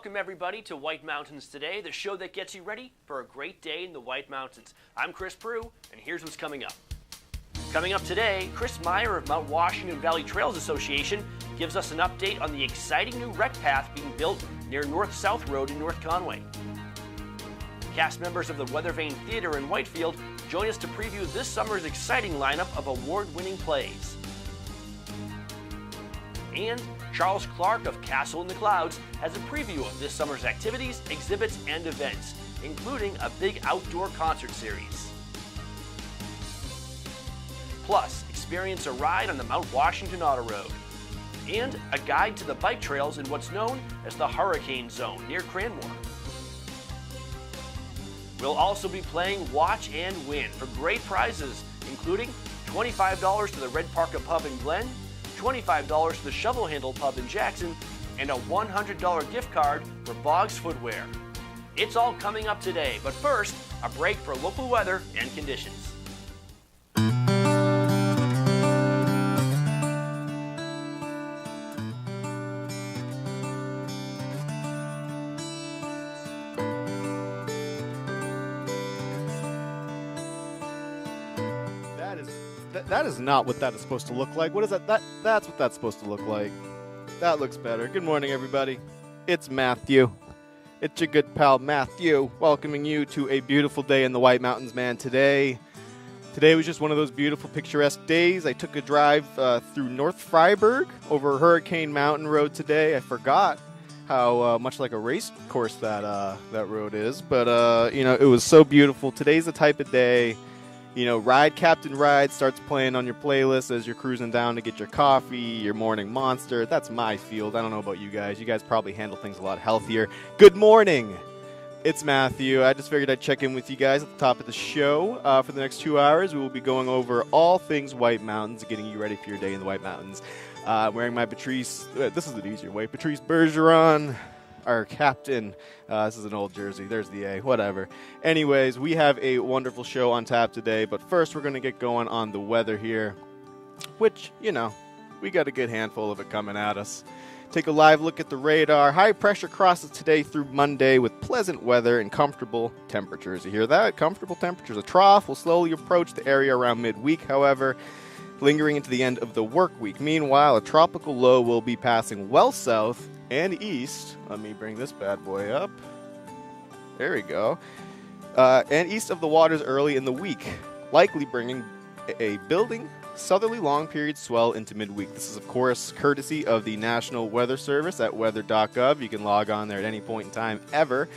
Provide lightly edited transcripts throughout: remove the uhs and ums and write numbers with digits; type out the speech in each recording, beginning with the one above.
Welcome everybody to White Mountains Today, the show that gets you ready for a great day in the White Mountains. I'm Chris Prue, and here's what's coming up. Coming up today, Chris Meyer of Mount Washington Valley Trails Association gives us an update on the exciting new rec path being built near North-South Road in North Conway. Cast members of the Weathervane Theater in Whitefield join us to preview this summer's exciting lineup of award-winning plays. And Charles Clark of Castle in the Clouds has a preview of this summer's activities, exhibits, and events, including a big outdoor concert series. Plus, experience a ride on the Mount Washington Auto Road, and a guide to the bike trails in what's known as the Hurricane Zone near Cranmore. We'll also be playing Watch and Win for great prizes, including $25 to the Red Parka Pub in Glen, $25 to the Shovel Handle Pub in Jackson, and a $100 gift card for Boggs Footwear. It's all coming up today, but first, a break for local weather and conditions. That is not what that is supposed to look like. What is that? That's what that's supposed to look like. That looks better. Good morning, everybody. It's Matthew. It's your good pal, Matthew, welcoming you to a beautiful day in the White Mountains, man. Today was just one of those beautiful, picturesque days. I took a drive through North Freiburg over Hurricane Mountain Road today. I forgot how much like a race course that road is, but it was so beautiful. Today's the type of day. Ride Captain Ride starts playing on your playlist as you're cruising down to get your coffee, your morning monster. That's my field. I don't know about you guys. You guys probably handle things a lot healthier. Good morning. It's Matthew. I just figured I'd check in with you guys at the top of the show. For the next 2 hours, we will be going over all things White Mountains, getting you ready for your day in the White Mountains. Wearing my Patrice, this is an easier way, Patrice Bergeron, our captain. This is an old jersey. There's the A. Whatever. Anyways, we have a wonderful show on tap today, but first we're going to get going on the weather here, which, we got a good handful of it coming at us. Take a live look at the radar. High pressure crosses today through Monday with pleasant weather and comfortable temperatures. You hear that? Comfortable temperatures. A trough will slowly approach the area around midweek, however, lingering into the end of the work week. Meanwhile, a tropical low will be passing well south and east. Let me bring this bad boy up. There we go. And east of the waters early in the week, likely bringing a building southerly long period swell into midweek. This is, of course, courtesy of the National Weather Service at weather.gov. You can log on there at any point in time ever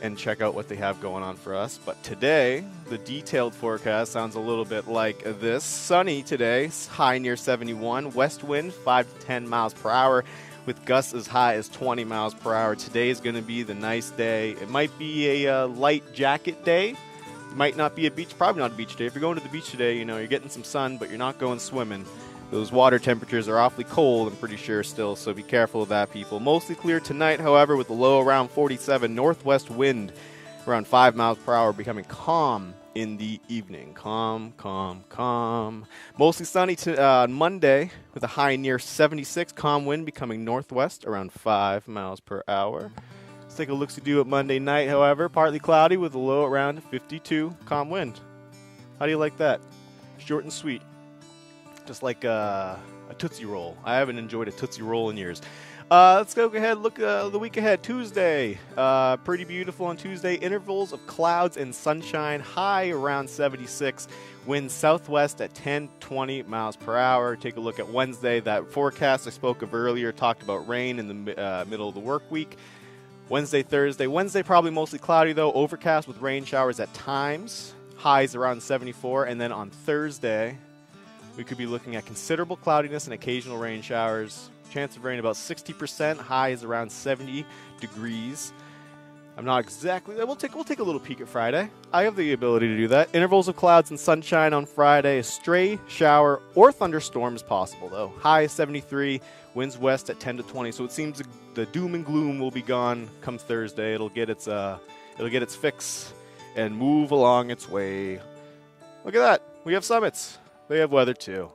and check out what they have going on for us. But today, the detailed forecast sounds a little bit like this. Sunny today, high near 71, west wind 5 to 10 miles per hour, with gusts as high as 20 miles per hour. Today is going to be the nice day. It might be a light jacket day. It might not be a beach, probably not a beach day. If you're going to the beach today, you're getting some sun, but you're not going swimming. Those water temperatures are awfully cold, I'm pretty sure still, so be careful of that, people. Mostly clear tonight, however, with a low around 47, northwest wind around 5 miles per hour, becoming calm in the evening. Calm. Mostly sunny on Monday with a high near 76, calm wind becoming northwest around 5 miles per hour. Let's take a look-see-do at Monday night, however. Partly cloudy with a low around 52, calm wind. How do you like that? Short and sweet. Just like a Tootsie Roll. I haven't enjoyed a Tootsie Roll in years. Let's go ahead and look the week ahead. Tuesday, pretty beautiful on Tuesday. Intervals of clouds and sunshine, high around 76. Wind southwest at 10-20 miles per hour. Take a look at Wednesday. That forecast I spoke of earlier talked about rain in the middle of the work week. Wednesday, Thursday. Wednesday probably mostly cloudy though. Overcast with rain showers at times. Highs around 74. And then on Thursday, we could be looking at considerable cloudiness and occasional rain showers. Chance of rain about 60%. High is around 70 degrees. I'm not exactly. We'll take a little peek at Friday. I have the ability to do that. Intervals of clouds and sunshine on Friday. A stray shower or thunderstorm is possible though. High is 73. Winds west at 10 to 20. So it seems the doom and gloom will be gone come Thursday. It'll get its fix and move along its way. Look at that. We have summits. They have weather too.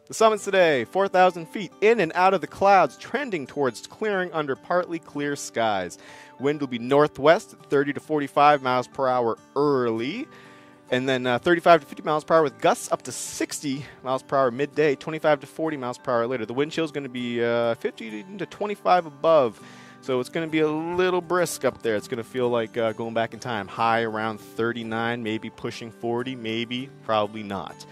The summits today, 4,000 feet in and out of the clouds, trending towards clearing under partly clear skies. Wind will be northwest at 30 to 45 miles per hour early, and then 35 to 50 miles per hour with gusts up to 60 miles per hour midday, 25 to 40 miles per hour later. The wind chill is going to be 50 to 25 above, so it's going to be a little brisk up there. It's going to feel like going back in time. High around 39, maybe pushing 40, maybe, probably not.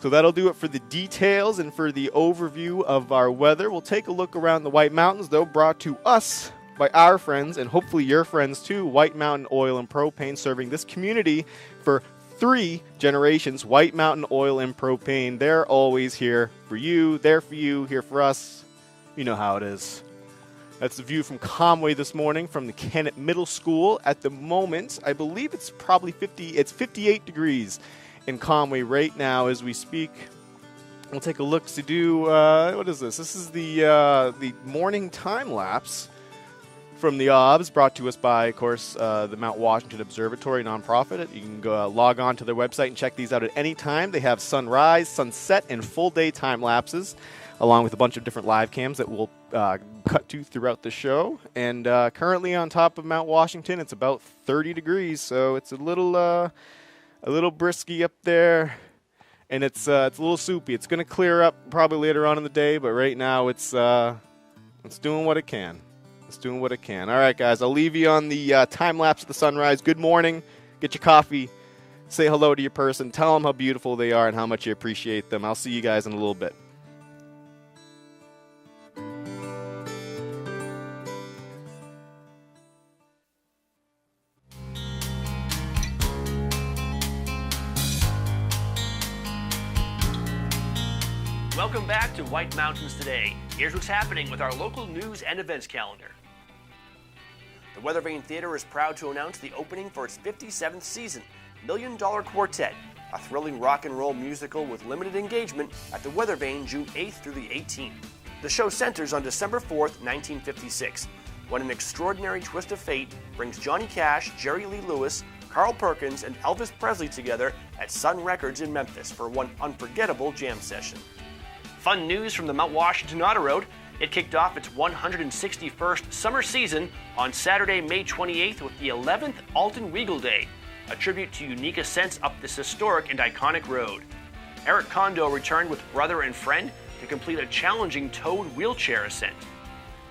So that'll do it for the details and for the overview of our weather. We'll take a look around the White Mountains, though, brought to us by our friends, and hopefully your friends too, White Mountain Oil and Propane, serving this community for 3 generations. White Mountain Oil and Propane, they're always here for you, there for you, here for us. You know how it is. That's the view from Conway this morning from the Kennett Middle School. At the moment, I believe it's probably 58 degrees in Conway right now as we speak. We'll take a look to do, what is this? This is the morning time lapse from the OBS, brought to us by, of course, the Mount Washington Observatory nonprofit. You can go log on to their website and check these out at any time. They have sunrise, sunset, and full day time lapses, along with a bunch of different live cams that we'll cut to throughout the show. And currently on top of Mount Washington, it's about 30 degrees, so it's a little brisky up there, and it's a little soupy. It's going to clear up probably later on in the day, but right now it's doing what it can. It's doing what it can. All right, guys, I'll leave you on the time lapse of the sunrise. Good morning. Get your coffee. Say hello to your person. Tell them how beautiful they are and how much you appreciate them. I'll see you guys in a little bit. Welcome back to White Mountains Today. Here's what's happening with our local news and events calendar. The Weather Vane Theater is proud to announce the opening for its 57th season, $1 Million Quartet, a thrilling rock and roll musical with limited engagement at the Weather Vane June 8th through the 18th. The show centers on December 4th, 1956, when an extraordinary twist of fate brings Johnny Cash, Jerry Lee Lewis, Carl Perkins, and Elvis Presley together at Sun Records in Memphis for one unforgettable jam session. Fun news from the Mount Washington Auto Road. It kicked off its 161st summer season on Saturday, May 28th with the 11th Alton Weagle Day, a tribute to unique ascents up this historic and iconic road. Eric Kondo returned with brother and friend to complete a challenging towed wheelchair ascent.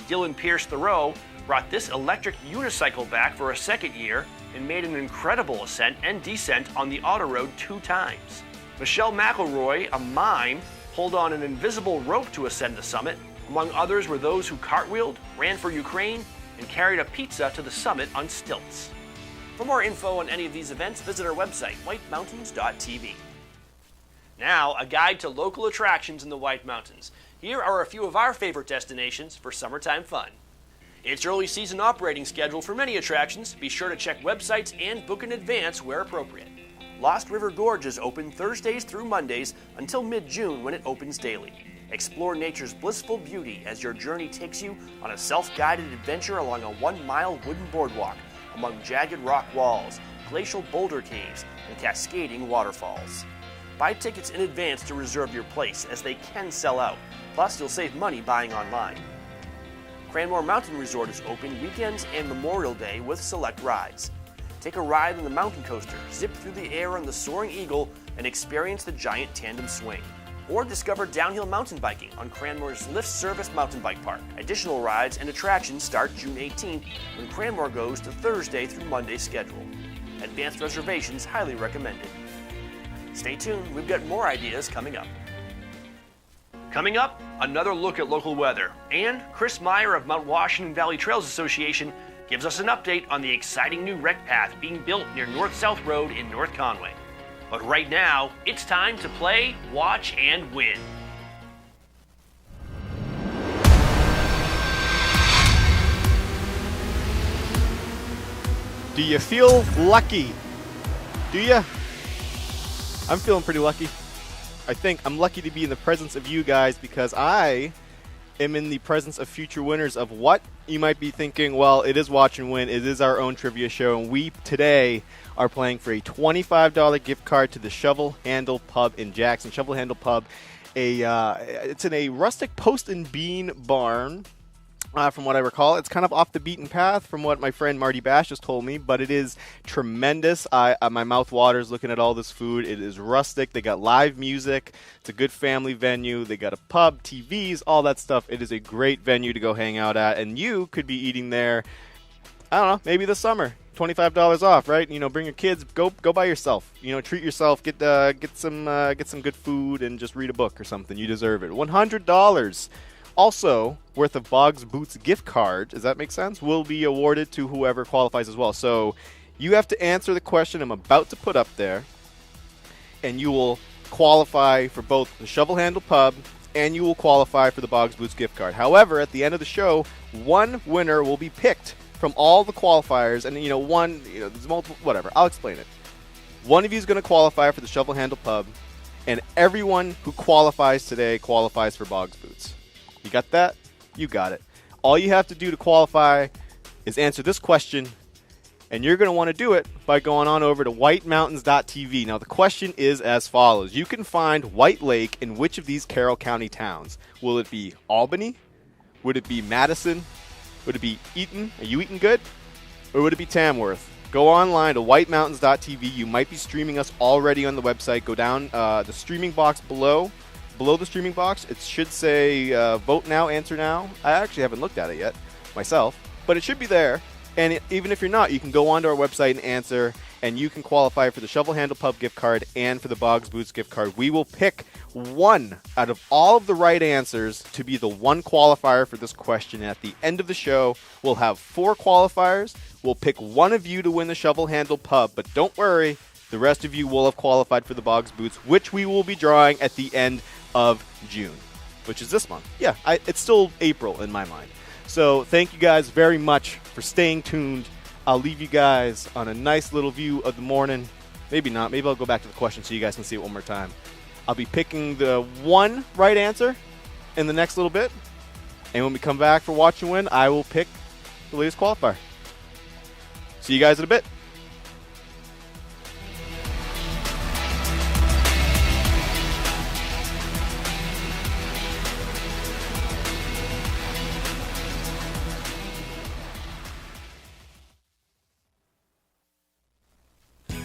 Dylan Pierce Thoreau brought this electric unicycle back for a second year and made an incredible ascent and descent on the auto road 2 times. Michelle McElroy, a mime, pulled on an invisible rope to ascend the summit. Among others were those who cartwheeled, ran for Ukraine, and carried a pizza to the summit on stilts. For more info on any of these events, visit our website, whitemountains.tv. Now, a guide to local attractions in the White Mountains. Here are a few of our favorite destinations for summertime fun. It's early season operating schedule for many attractions. Be sure to check websites and book in advance where appropriate. Lost River Gorge is open Thursdays through Mondays until mid-June when it opens daily. Explore nature's blissful beauty as your journey takes you on a self-guided adventure along a 1-mile wooden boardwalk among jagged rock walls, glacial boulder caves, and cascading waterfalls. Buy tickets in advance to reserve your place, as they can sell out. Plus, you'll save money buying online. Cranmore Mountain Resort is open weekends and Memorial Day with select rides. Take a ride on the mountain coaster, zip through the air on the Soaring Eagle, and experience the giant tandem swing. Or discover downhill mountain biking on Cranmore's Lift Service Mountain Bike Park. Additional rides and attractions start June 18th when Cranmore goes to Thursday through Monday schedule. Advanced reservations highly recommended. Stay tuned, we've got more ideas coming up. Coming up, another look at local weather. And Chris Meyer of Mount Washington Valley Trails Association gives us an update on the exciting new rec path being built near North-South Road in North Conway. But right now, it's time to play, watch, and win. Do you feel lucky? Do you? I'm feeling pretty lucky. I think I'm lucky to be in the presence of you guys because I am in the presence of future winners of what? You might be thinking, well, it is Watch and Win. It is our own trivia show, and we today are playing for a $25 gift card to the Shovel Handle Pub in Jackson. Shovel Handle Pub It's in a rustic post and bean barn. From what I recall, it's kind of off the beaten path from what my friend Marty Bash just told me, but it is tremendous. My mouth waters looking at all this food. It is rustic. They got live music. It's a good family venue. They got a pub, TVs, all that stuff. It is a great venue to go hang out at, and you could be eating there, I don't know, maybe this summer. $25 off, right? Bring your kids. Go by yourself. Treat yourself. Get some good food and just read a book or something. You deserve it. $100. Also, worth of Boggs Boots gift card, does that make sense, will be awarded to whoever qualifies as well. So you have to answer the question I'm about to put up there, and you will qualify for both the Shovel Handle Pub and you will qualify for the Boggs Boots gift card. However, at the end of the show, one winner will be picked from all the qualifiers, and there's multiple, whatever, I'll explain it. One of you is going to qualify for the Shovel Handle Pub, and everyone who qualifies today qualifies for Boggs Boots. You got that? You got it. All you have to do to qualify is answer this question, and you're going to want to do it by going on over to whitemountains.tv. Now, the question is as follows. You can find White Lake in which of these Carroll County towns? Will it be Albany? Would it be Madison? Would it be Eaton? Are you eating good? Or would it be Tamworth? Go online to whitemountains.tv. You might be streaming us already on the website. Go down the streaming box below the streaming box. It should say vote now, answer now. I actually haven't looked at it yet myself, but it should be there. And even if you're not, you can go onto our website and answer, and you can qualify for the Shovel Handle Pub gift card and for the Boggs Boots gift card. We will pick one out of all of the right answers to be the one qualifier for this question. And at the end of the show, we'll have 4 qualifiers. We'll pick one of you to win the Shovel Handle Pub, but don't worry, the rest of you will have qualified for the Boggs Boots, which we will be drawing at the end of June, which is this month. Yeah, it's still April in my mind. So thank you guys very much for staying tuned. I'll leave you guys on a nice little view of the morning. Maybe not. Maybe I'll go back to the question so you guys can see it one more time. I'll be picking the one right answer in the next little bit. And when we come back for Watch and Win, I will pick the latest qualifier. See you guys in a bit.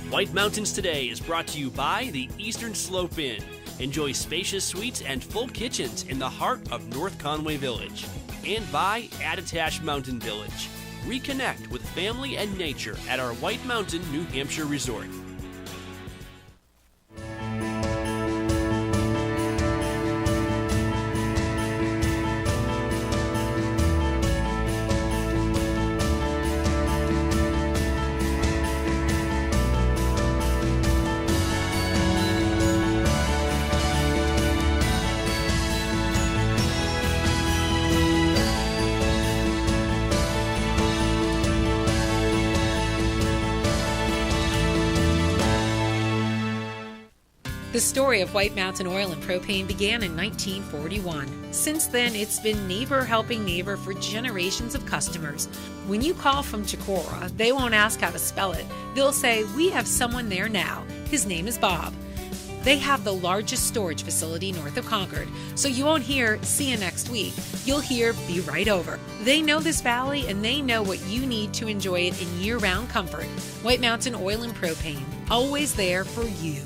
White Mountains Today is brought to you by the Eastern Slope Inn. Enjoy spacious suites and full kitchens in the heart of North Conway Village. And by Attitash Mountain Village. Reconnect with family and nature at our White Mountain, New Hampshire resort. The story of White Mountain Oil and Propane began in 1941. Since then, it's been neighbor helping neighbor for generations of customers. When you call from Chicora, they won't ask how to spell it. They'll say, "We have someone there now. His name is Bob." They have the largest storage facility north of Concord, so you won't hear, "See you next week." You'll hear, "Be right over." They know this valley, and they know what you need to enjoy it in year-round comfort. White Mountain Oil and Propane, always there for you.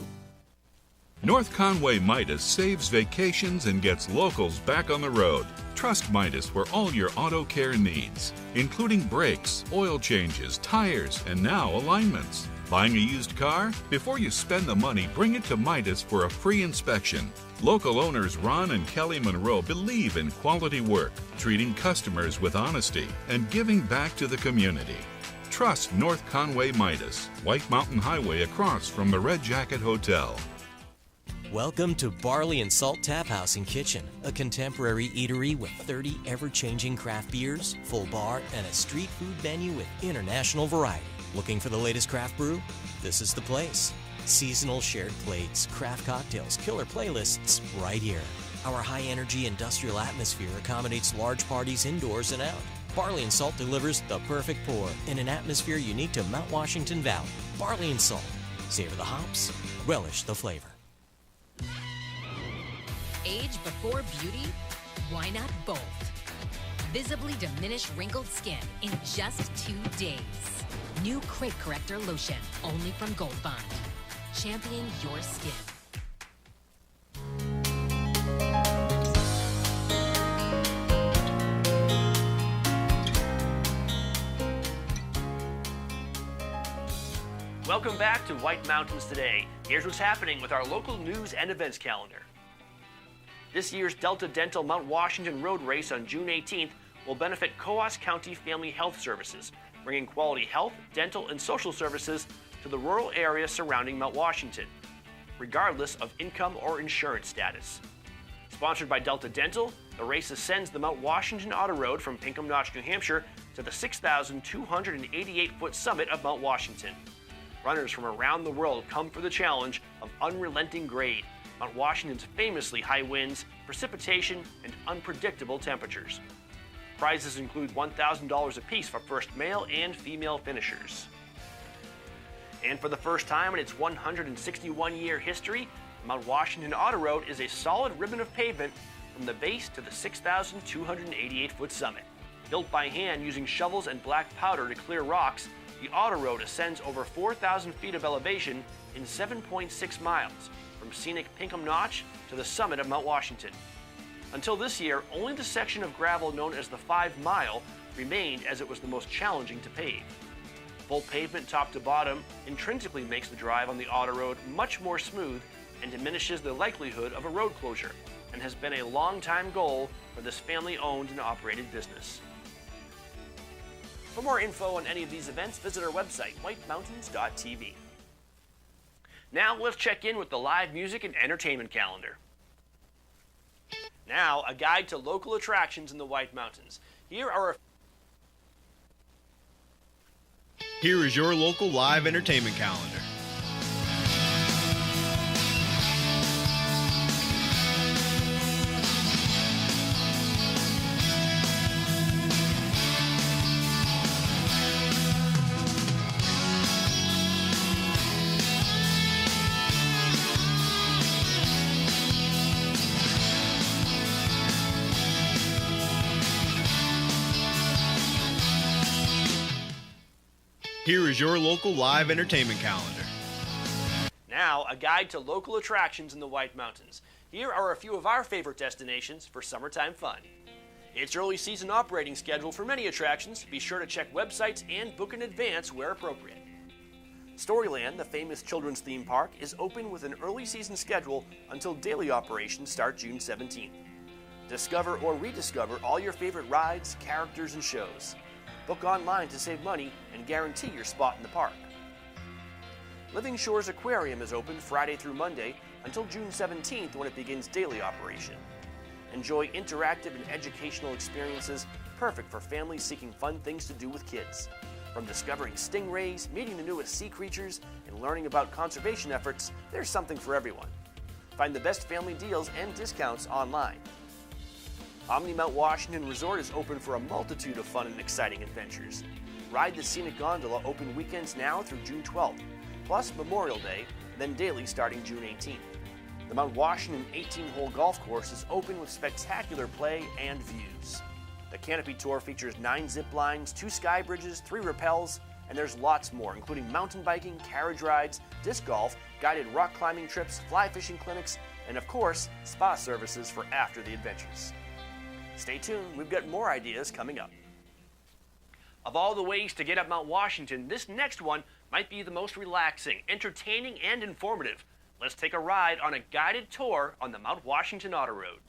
North Conway Midas saves vacations and gets locals back on the road. Trust Midas for all your auto care needs, including brakes, oil changes, tires, and now alignments. Buying a used car? Before you spend the money, bring it to Midas for a free inspection. Local owners Ron and Kelly Monroe believe in quality work, treating customers with honesty, and giving back to the community. Trust North Conway Midas, White Mountain Highway across from the Red Jacket Hotel. Welcome to Barley and Salt Tap House and Kitchen, a contemporary eatery with 30 ever-changing craft beers, full bar, and a street food menu with international variety. Looking for the latest craft brew? This is the place. Seasonal shared plates, craft cocktails, killer playlists, right here. Our high-energy industrial atmosphere accommodates large parties indoors and out. Barley and Salt delivers the perfect pour in an atmosphere unique to Mount Washington Valley. Barley and Salt. Savor the hops, relish the flavor. age before beauty? Why not both? Visibly diminish wrinkled skin in just 2 days. New Crate Corrector Lotion, only from Gold Bond. Champion your skin. Welcome back to White Mountains Today. Here's what's happening with our local news and events calendar. This year's Delta Dental Mount Washington Road Race on June 18th will benefit Coos County Family Health Services, bringing quality health, dental, and social services to the rural area surrounding Mount Washington, regardless of income or insurance status. Sponsored by Delta Dental, the race ascends the Mount Washington Auto Road from Pinkham Notch, New Hampshire to the 6,288-foot summit of Mount Washington. Runners from around the world come for the challenge of unrelenting grade, Mount Washington's famously high winds, precipitation, and unpredictable temperatures. Prizes include $1,000 apiece for first male and female finishers. And for the first time in its 161-year history, Mount Washington Auto Road is a solid ribbon of pavement from the base to the 6,288-foot summit. Built by hand using shovels and black powder to clear rocks, the Auto Road ascends over 4,000 feet of elevation in 7.6 miles, from scenic Pinkham Notch to the summit of Mount Washington. Until this year, only the section of gravel known as the 5 Mile remained, as it was the most challenging to pave. Full pavement top to bottom intrinsically makes the drive on the Auto Road much more smooth and diminishes the likelihood of a road closure, and has been a long-time goal for this family-owned and operated business. For more info on any of these events, visit our website, whitemountains.tv. Now let's check in with the live music and entertainment calendar. Now, a guide to local attractions in the White Mountains. Here is your local live entertainment calendar. Here is your local live entertainment calendar. Now, a guide to local attractions in the White Mountains. Here are a few of our favorite destinations for summertime fun. It's early season operating schedule for many attractions. Be sure to check websites and book in advance where appropriate. Storyland, the famous children's theme park, is open with an early season schedule until daily operations start June 17th. Discover or rediscover all your favorite rides, characters, and shows. Book online to save money and guarantee your spot in the park. Living Shores Aquarium is open Friday through Monday until June 17th, when it begins daily operation. Enjoy interactive and educational experiences perfect for families seeking fun things to do with kids. From discovering stingrays, meeting the newest sea creatures, and learning about conservation efforts, there's something for everyone. Find the best family deals and discounts online. Omni Mount Washington Resort is open for a multitude of fun and exciting adventures. Ride the Scenic Gondola open weekends now through June 12th, plus Memorial Day, then daily starting June 18th. The Mount Washington 18-hole golf course is open with spectacular play and views. The Canopy Tour features 9 zip lines, 2 sky bridges, 3 rappels, and there's lots more, including mountain biking, carriage rides, disc golf, guided rock climbing trips, fly fishing clinics, and of course, spa services for after the adventures. Stay tuned, we've got more ideas coming up. Of all the ways to get up Mount Washington, this next one might be the most relaxing, entertaining, and informative. Let's take a ride on a guided tour on the Mount Washington Auto Road.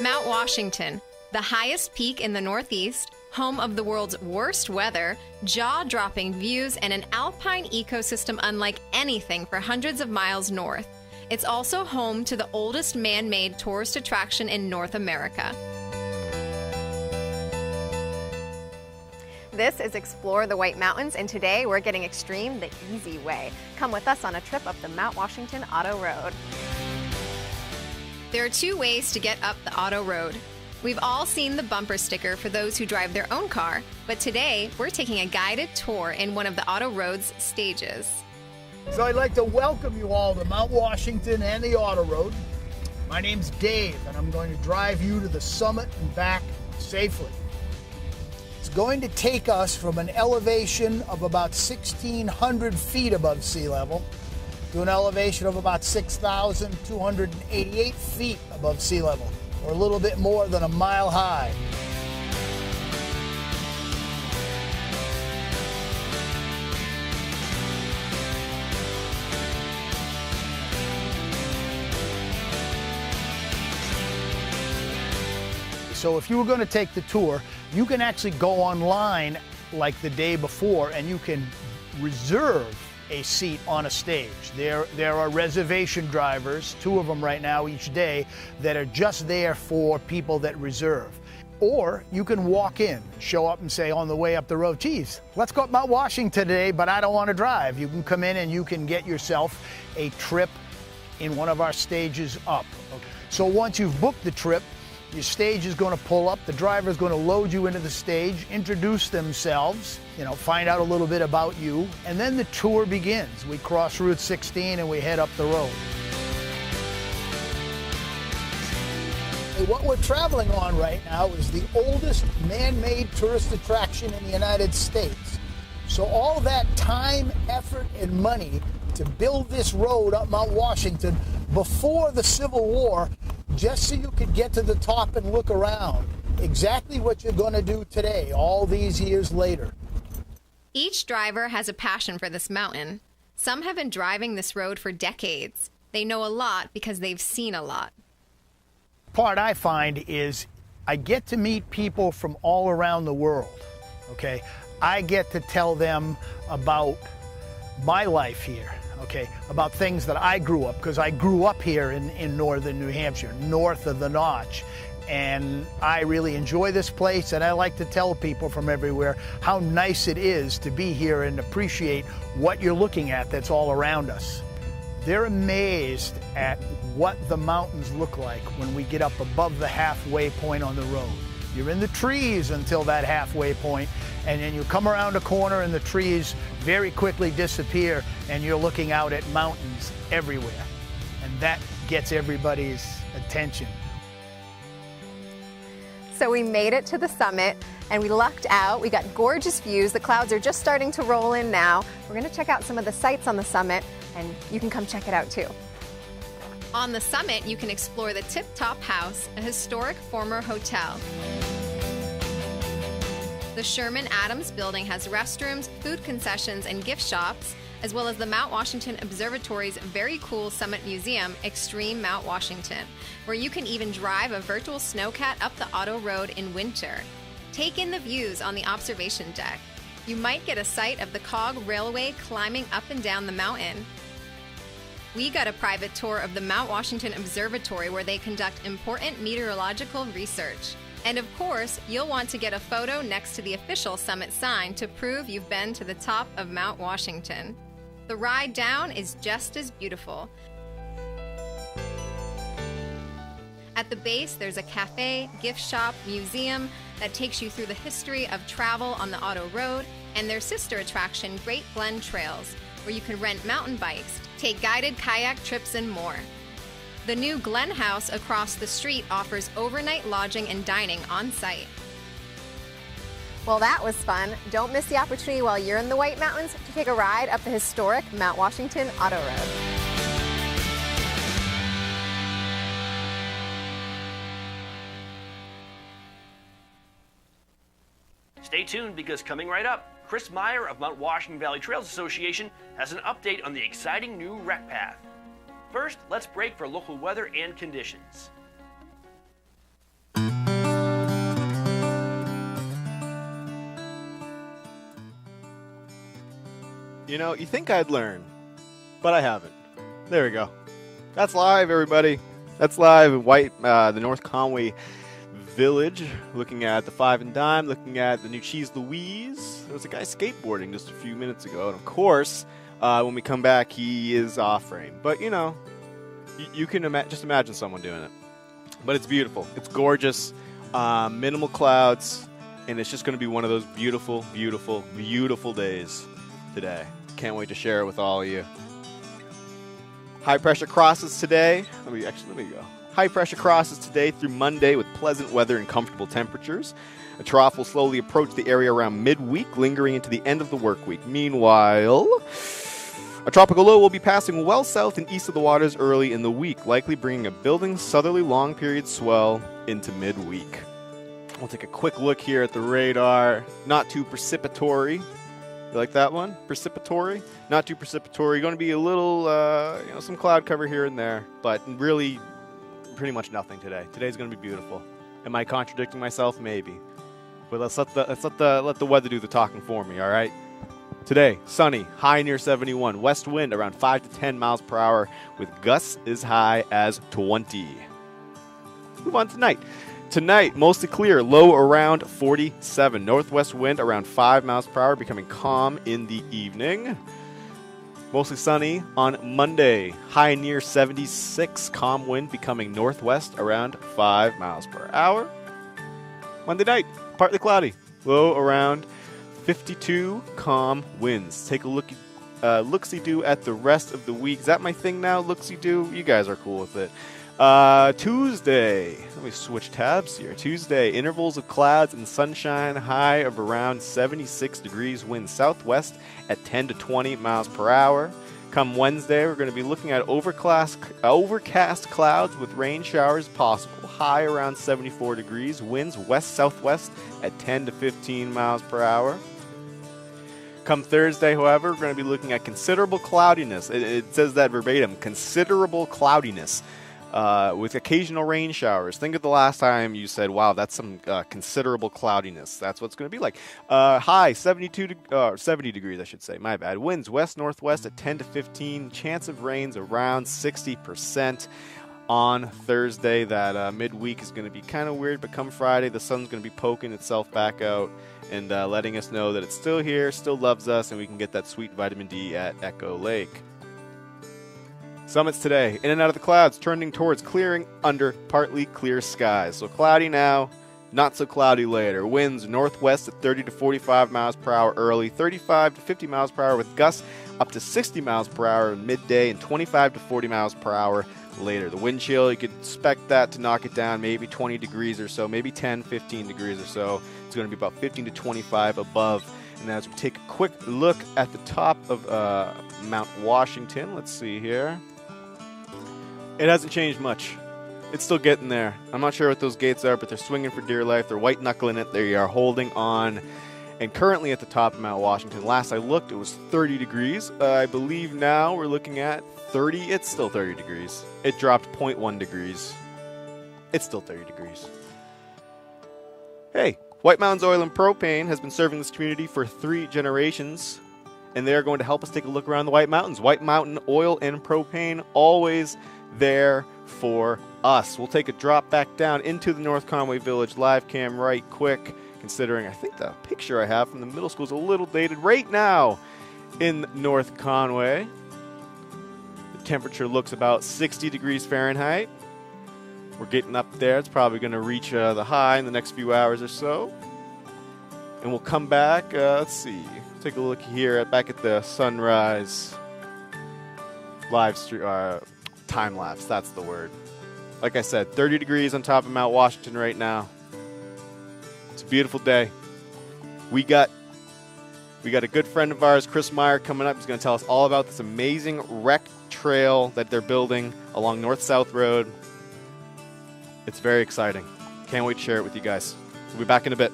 Mount Washington, the highest peak in the Northeast, home of the world's worst weather, jaw-dropping views, and an alpine ecosystem unlike anything for hundreds of miles north. It's also home to the oldest man-made tourist attraction in North America. This is Explore the White Mountains, and today we're getting extreme the easy way. Come with us on a trip up the Mount Washington Auto Road. There are 2 ways to get up the Auto Road. We've all seen the bumper sticker for those who drive their own car, but today we're taking a guided tour in one of the Auto Road's stages. So I'd like to welcome you all to Mount Washington and the Auto Road. My name's Dave, and I'm going to drive you to the summit and back safely. It's going to take us from an elevation of about 1,600 feet above sea level to an elevation of about 6,288 feet above sea level, or a little bit more than a mile high. So if you were going to take the tour, you can actually go online like the day before and you can reserve a seat on a stage. There are reservation drivers, 2 of them right now each day, that are just there for people that reserve. Or you can walk in, show up and say on the way up the road, geez, let's go up Mount Washington today, but I don't want to drive. You can come in and you can get yourself a trip in one of our stages up. So once you've booked the trip, your stage is going to pull up, the driver is going to load you into the stage, introduce themselves, find out a little bit about you, and then the tour begins. We cross Route 16 and we head up the road. What we're traveling on right now is the oldest man-made tourist attraction in the United States. So all that time, effort, and money to build this road up Mount Washington before the Civil War, just so you could get to the top and look around. Exactly what you're going to do today, all these years later. Each driver has a passion for this mountain. Some have been driving this road for decades. They know a lot because they've seen a lot. Part I find is I get to meet people from all around the world, okay? I get to tell them about my life here. Okay, about things that I grew up, because I grew up here in northern New Hampshire, north of the Notch. And I really enjoy this place, and I like to tell people from everywhere how nice it is to be here and appreciate what you're looking at that's all around us. They're amazed at what the mountains look like when we get up above the halfway point on the road. You're in the trees until that halfway point, and then you come around a corner and the trees very quickly disappear and you're looking out at mountains everywhere. And that gets everybody's attention. So we made it to the summit and we lucked out. We got gorgeous views. The clouds are just starting to roll in now. We're going to check out some of the sights on the summit, and you can come check it out too. On the summit, you can explore the Tip Top House, a historic former hotel. The Sherman Adams building has restrooms, food concessions, and gift shops, as well as the Mount Washington Observatory's very cool Summit Museum, Extreme Mount Washington, where you can even drive a virtual snowcat up the Auto Road in winter. Take in the views on the observation deck. You might get a sight of the Cog Railway climbing up and down the mountain. We got a private tour of the Mount Washington Observatory, where they conduct important meteorological research. And of course, you'll want to get a photo next to the official summit sign to prove you've been to the top of Mount Washington. The ride down is just as beautiful. At the base, there's a cafe, gift shop, museum that takes you through the history of travel on the Auto Road, and their sister attraction, Great Glen Trails, where you can rent mountain bikes, take guided kayak trips, and more. The new Glen House across the street offers overnight lodging and dining on site. Well, that was fun. Don't miss the opportunity while you're in the White Mountains to take a ride up the historic Mount Washington Auto Road. Stay tuned, because coming right up, Chris Meyer of Mount Washington Valley Trails Association has an update on the exciting new rec path. First, let's break for local weather and conditions. You think I'd learn, but I haven't. There we go. That's live, everybody. That's live in the North Conway Village, looking at the Five and Dime, looking at the new Cheese Louise. There was a guy skateboarding just a few minutes ago, and of course, when we come back, he is off frame. But you can just imagine someone doing it. But it's beautiful. It's gorgeous. Minimal clouds, and it's just going to be one of those beautiful, beautiful, beautiful days today. Can't wait to share it with all of you. High pressure crosses today. Let me go. High pressure crosses today through Monday with pleasant weather and comfortable temperatures. A trough will slowly approach the area around midweek, lingering into the end of the work week. Meanwhile, a tropical low will be passing well south and east of the waters early in the week, likely bringing a building southerly long period swell into midweek. We'll take a quick look here at the radar. Not too precipitory. You like that one? Precipitory? Not too precipitory. Going to be a little, some cloud cover here and there, but really pretty much nothing today. Today's going to be beautiful. Am I contradicting myself? Maybe. But let's let the weather do the talking for me, all right? Today, sunny, high near 71. West wind around 5 to 10 miles per hour with gusts as high as 20. Move on tonight. Tonight, mostly clear, low around 47. Northwest wind around 5 miles per hour, becoming calm in the evening. Mostly sunny on Monday, high near 76. Calm wind becoming northwest around 5 miles per hour. Monday night, partly cloudy, low around 52. Calm winds. Take a look-see-do at the rest of the week. Is that my thing now? Look-see-do? You guys are cool with it. Tuesday, let me switch tabs here. Tuesday, intervals of clouds and sunshine, high of around 76 degrees, wind southwest at 10 to 20 miles per hour. Come Wednesday, we're going to be looking at overcast clouds with rain showers possible, high around 74 degrees, winds west-southwest at 10 to 15 miles per hour. Come Thursday, however, we're going to be looking at considerable cloudiness. It says that verbatim, considerable cloudiness. With occasional rain showers. Think of the last time you said, wow, that's some considerable cloudiness. That's what it's going to be like. High, 70 degrees, I should say. My bad. Winds west-northwest at 10 to 15. Chance of rains around 60%. On Thursday, that midweek is going to be kind of weird, but come Friday, the sun's going to be poking itself back out and letting us know that it's still here, still loves us, and we can get that sweet vitamin D at Echo Lake. Summits today, in and out of the clouds, turning towards clearing under partly clear skies. So cloudy now, not so cloudy later. Winds northwest at 30 to 45 miles per hour early, 35 to 50 miles per hour with gusts up to 60 miles per hour in midday, and 25 to 40 miles per hour later. The wind chill, you could expect that to knock it down maybe 20 degrees or so, maybe 10, 15 degrees or so. It's going to be about 15 to 25 above. And as we take a quick look at the top of Mount Washington, let's see here. It hasn't changed much. It's still getting there. I'm not sure what those gates are, but they're swinging for dear life. They're white-knuckling it. They are holding on. And currently at the top of Mount Washington, last I looked, it was 30 degrees. I believe now we're looking at 30. It's still 30 degrees. It dropped 0.1 degrees. It's still 30 degrees. Hey, White Mountains Oil and Propane has been serving this community for 3 generations, and they are going to help us take a look around the White Mountains. White Mountain Oil and Propane, always there for us. We'll take a drop back down into the North Conway Village live cam right quick, considering I think the picture I have from the middle school is a little dated. Right now in North Conway, the temperature looks about 60 degrees Fahrenheit. We're getting up there. It's probably going to reach the high in the next few hours or so. And we'll come back. Let's see. Take a look here back at the sunrise live stream. Time lapse, that's the word. Like I said, 30 degrees on top of Mount Washington right now. It's a beautiful day. We got a good friend of ours, Chris Meyer, coming up. He's going to tell us all about this amazing rec trail that they're building along North-South Road. It's very exciting. Can't wait to share it with you guys. We'll be back in a bit.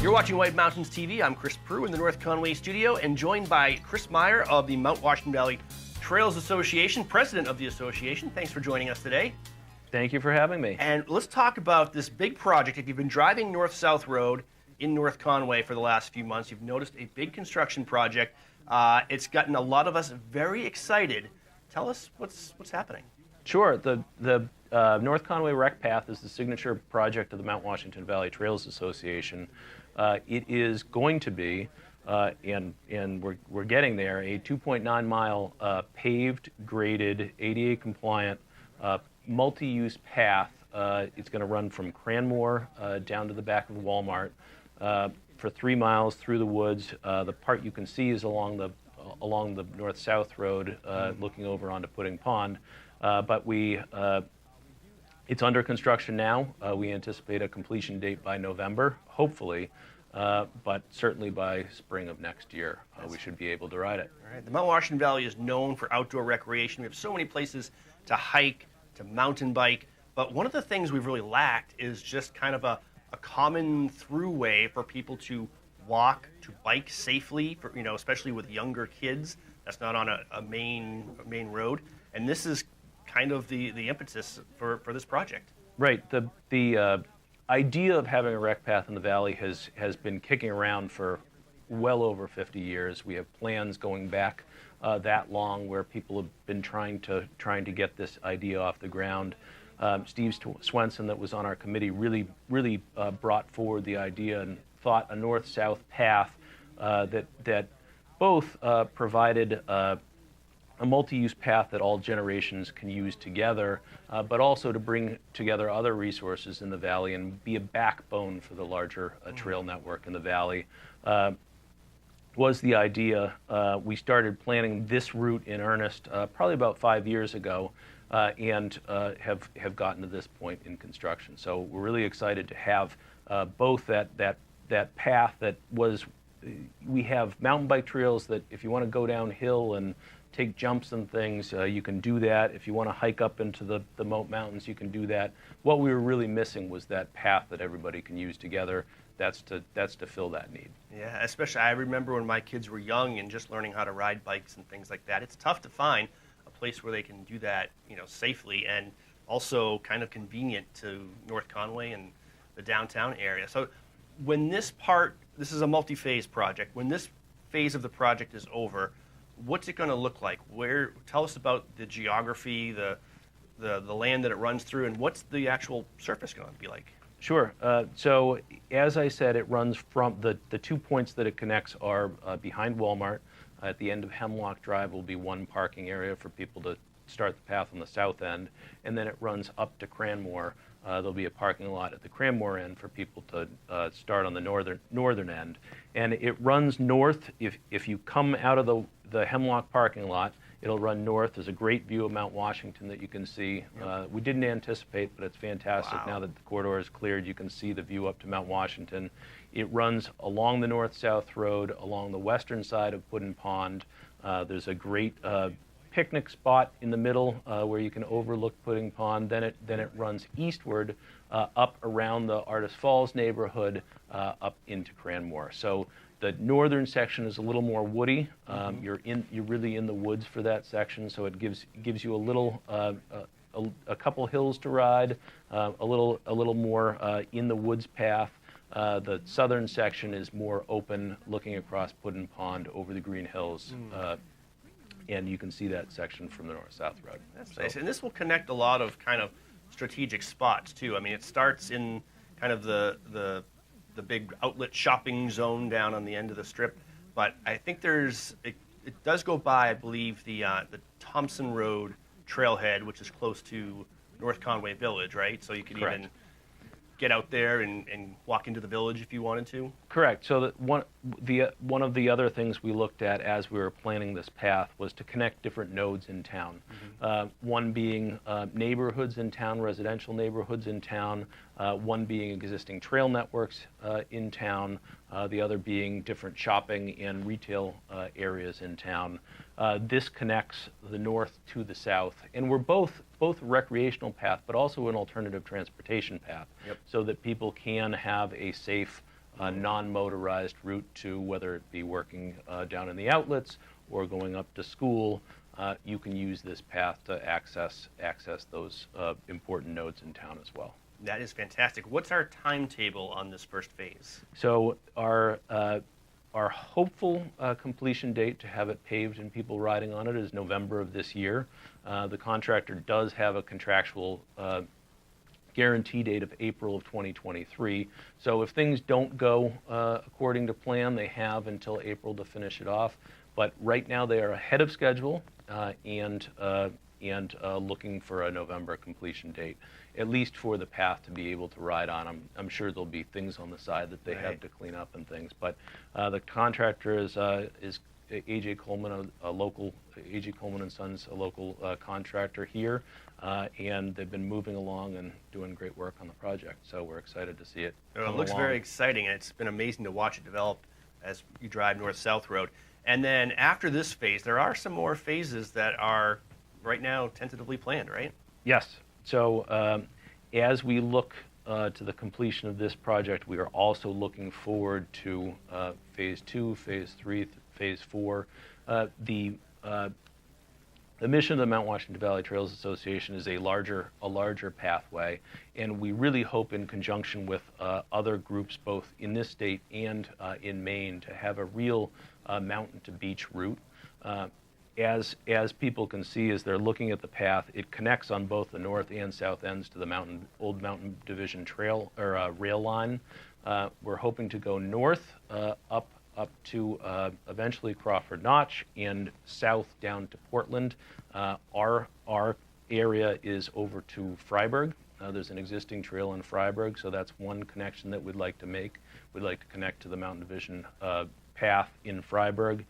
You're watching White Mountains TV. I'm Chris Prue in the North Conway studio and joined by Chris Meyer of the Mount Washington Valley Trails Association, president of the association. Thanks for joining us today. Thank you for having me. And let's talk about this big project. If you've been driving North-South Road in North Conway for the last few months, you've noticed a big construction project. It's gotten a lot of us very excited. Tell us what's happening. Sure. The North Conway Rec Path is the signature project of the Mount Washington Valley Trails Association. It is going to be and we're getting there. A 2.9 mile paved, graded, ADA compliant, multi-use path. It's going to run from Cranmore down to the back of Walmart for 3 miles through the woods. The part you can see is along the north-south road, looking over onto Pudding Pond. But it's under construction now. We anticipate a completion date by November, hopefully, but certainly by spring of next year, we should be able to ride it. All right. The Mount Washington Valley is known for outdoor recreation. We have so many places to hike, to mountain bike, but one of the things we've really lacked is just kind of a common throughway for people to walk, to bike safely, for, especially with younger kids. That's not on a main road, and this is kind of the impetus for this project. Right. The idea of having a rec path in the valley has been kicking around for well over 50 years. We have plans going back that long where people have been trying to get this idea off the ground. Steve Swenson, that was on our committee, really brought forward the idea and thought a north-south path that both provided a multi-use path that all generations can use together, but also to bring together other resources in the valley and be a backbone for the larger trail network in the valley. Was the idea. We started planning this route in earnest probably about 5 years ago, and have gotten to this point in construction. So we're really excited to have both that path that was. We have mountain bike trails that if you want to go downhill and take jumps and things, you can do that. If you want to hike up into the Moat Mountains, you can do that. What we were really missing was that path that everybody can use together. That's to fill that need. Yeah, especially I remember when my kids were young and just learning how to ride bikes and things like that. It's tough to find a place where they can do that, safely and also kind of convenient to North Conway and the downtown area. So when this is a multi-phase project. When this phase of the project is over, what's it going to look like? Tell us about the geography, the land that it runs through, and what's the actual surface going to be like? Sure. So as I said, it runs from the 2 points that it connects are behind Walmart. At the end of Hemlock Drive will be one parking area for people to start the path on the south end, and then it runs up to Cranmore. There'll be a parking lot at the Cranmore end for people to start on the northern end. And it runs north. If you come out of the Hemlock parking lot, it'll run north. There's a great view of Mount Washington that you can see. We didn't anticipate, but it's fantastic. Wow. Now that the corridor is cleared, you can see the view up to Mount Washington. It runs along the north-south road, along the western side of Puddin Pond. There's a great picnic spot in the middle where you can overlook Pudding Pond. Then it runs eastward up around the Artist Falls neighborhood up into Cranmore. So the northern section is a little more woody. You're really in the woods for that section, so it gives you a little a couple hills to ride, a little more in the woods path. The southern section is more open, looking across Puddin Pond over the Green Hills. And you can see that section from the north-south road. That's nice. And this will connect a lot of kind of strategic spots, too. I mean, it starts in kind of the big outlet shopping zone down on the end of the strip. But I think it does go by, I believe, the Thompson Road trailhead, which is close to North Conway Village, right? So you could Correct. even get out there and walk into the village if you wanted to? Correct. So one of the other things we looked at as we were planning this path was to connect different nodes in town. One being neighborhoods in town, residential neighborhoods in town, one being existing trail networks in town, the other being different shopping and retail areas in town. This connects the north to the south, and we're both a recreational path, but also an alternative transportation path, so that people can have a safe, non-motorized route to whether it be working down in the outlets or going up to school. You can use this path to access those important nodes in town as well. That is fantastic. What's our timetable on this first phase? So our hopeful completion date to have it paved and people riding on it is November of this year. The contractor does have a contractual guarantee date of April of 2023. So if things don't go according to plan, they have until April to finish it off. But right now they are ahead of schedule and looking for a November completion date, at least for the path to be able to ride on. I'm sure there'll be things on the side that they have to clean up and things. But the contractor is A.J. Coleman, a local A.J. Coleman and Sons, a local contractor here, and they've been moving along and doing great work on the project. So we're excited to see it. It looks very exciting, and it's been amazing to watch it develop as you drive North-South Road. And then after this phase, there are some more phases that are right now tentatively planned, right? Yes. So as we look to the completion of this project, we are also looking forward to phase 2, phase 3, phase 4. The mission of the Mount Washington Valley Trails Association is a larger pathway, and we really hope, in conjunction with other groups both in this state and in Maine, to have a real mountain to beach route. As people can see as they're looking at the path, it connects on both the north and south ends to the old Mountain Division Trail or rail line. We're hoping to go north up to eventually Crawford Notch and south down to Portland. Our area is over to Fryeburg. There's an existing trail in Fryeburg, so that's one connection that we'd like to make. We'd like to connect to the Mountain Division path in Fryeburg.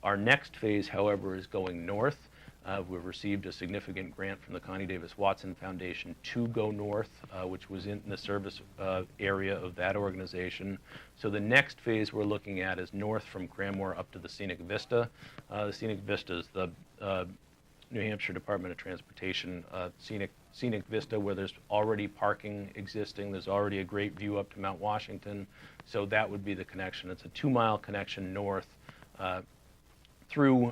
Our next phase, however, is going north. We've received a significant grant from the Connie Davis Watson Foundation to go north, which was in the service area of that organization. So the next phase we're looking at is north from Cranmore up to the Scenic Vista. The Scenic Vista is the New Hampshire Department of Transportation Scenic Vista, where there's already parking existing. There's already a great view up to Mount Washington. So that would be the connection. It's a 2-mile connection north through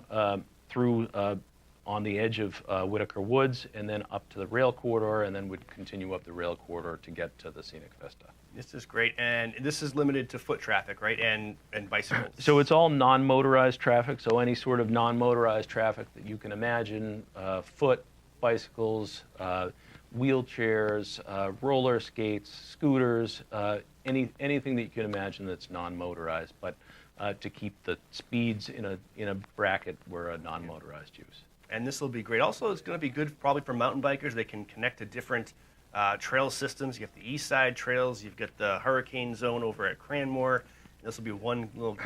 on the edge of Whitaker Woods, and then up to the rail corridor, and then we'd continue up the rail corridor to get to the Scenic Vista. This is great, and this is limited to foot traffic, right, and bicycles? So it's all non-motorized traffic, so any sort of non-motorized traffic that you can imagine, foot, bicycles, wheelchairs, roller skates, scooters, anything that you can imagine that's non-motorized, but to keep the speeds in a bracket where a non-motorized use. And this will be great. Also, it's going to be good probably for mountain bikers. They can connect to different trail systems. You have the East Side trails. You've got the Hurricane Zone over at Cranmore. This will be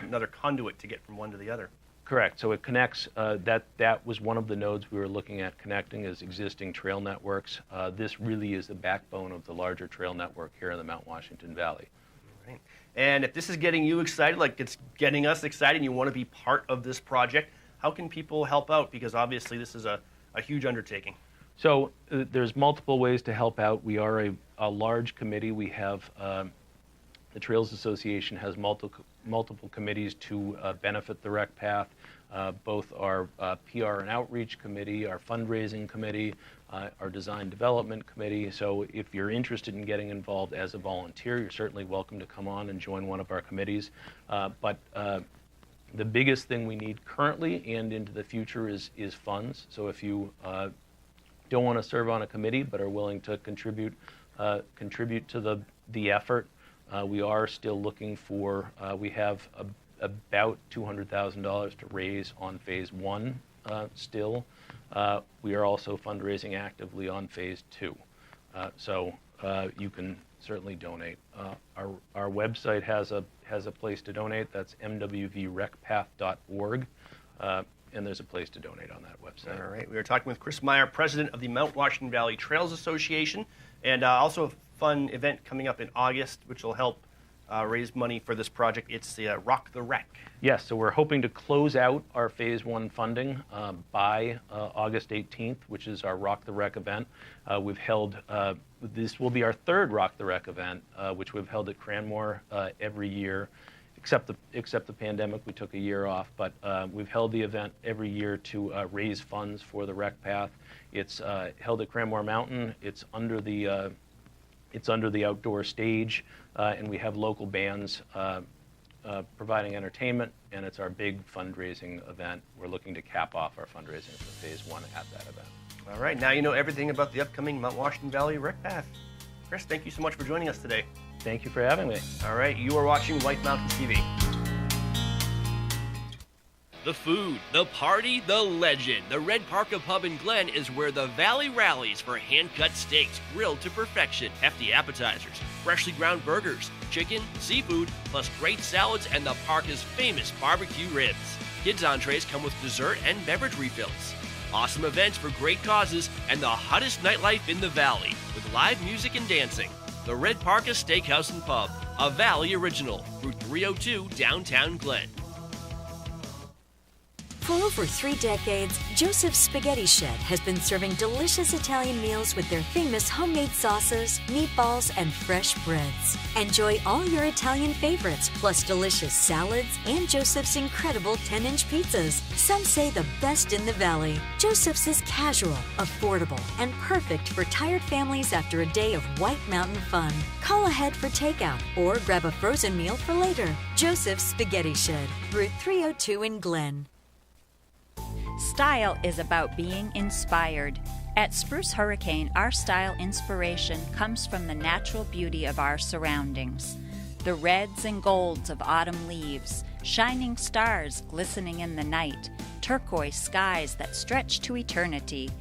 another conduit to get from one to the other. Correct. So it connects. That was one of the nodes we were looking at connecting as existing trail networks. This really is the backbone of the larger trail network here in the Mount Washington Valley. Right. And if this is getting you excited, like it's getting us excited, and you want to be part of this project, how can people help out? Because obviously this is a huge undertaking. So there's multiple ways to help out. We are a large committee. We have the Trails Association has multiple committees to benefit the rec path. Both our PR and outreach committee, our fundraising committee, our design development committee. So if you're interested in getting involved as a volunteer, you're certainly welcome to come on and join one of our committees. But the biggest thing we need currently and into the future is funds. So if you don't want to serve on a committee but are willing to contribute to the effort, we are still looking for, we have about $200,000 to raise on phase 1 still. We are also fundraising actively on phase 2. So you can certainly donate. Our website has a place to donate. That's mwvrecpath.org. And there's a place to donate on that website. All right. We were talking with Chris Meyer, president of the Mount Washington Valley Trails Association, and also a fun event coming up in August, which will help raise money for this project. It's the Rock the Wreck. Yes, so we're hoping to close out our phase 1 funding by August 18th, which is our Rock the Wreck event. We've held, this will be our 3rd Rock the Wreck event, which we've held at Cranmore every year. Except the pandemic, we took a year off, but we've held the event every year to raise funds for the rec path. It's held at Cranmore Mountain. It's under the outdoor stage, and we have local bands providing entertainment, and it's our big fundraising event. We're looking to cap off our fundraising for phase 1 at that event. All right, now you know everything about the upcoming Mount Washington Valley Rec Path. Chris, thank you so much for joining us today. Thank you for having me. All right, you are watching White Mountains TV. The food, the party, the legend. The Red Parka Pub in Glen is where the Valley rallies for hand-cut steaks grilled to perfection, hefty appetizers, freshly ground burgers, chicken, seafood, plus great salads and the Parka's famous barbecue ribs. Kids' entrees come with dessert and beverage refills. Awesome events for great causes and the hottest nightlife in the Valley with live music and dancing. The Red Parka Steakhouse and Pub, a Valley original, Route 302, downtown Glen. For over 3 decades, Joseph's Spaghetti Shed has been serving delicious Italian meals with their famous homemade sauces, meatballs, and fresh breads. Enjoy all your Italian favorites, plus delicious salads and Joseph's incredible 10-inch pizzas. Some say the best in the Valley. Joseph's is casual, affordable, and perfect for tired families after a day of White Mountain fun. Call ahead for takeout or grab a frozen meal for later. Joseph's Spaghetti Shed, Route 302 in Glen. Style is about being inspired. At Spruce Hurricane, our style inspiration comes from the natural beauty of our surroundings. The reds and golds of autumn leaves, shining stars glistening in the night, turquoise skies that stretch to eternity.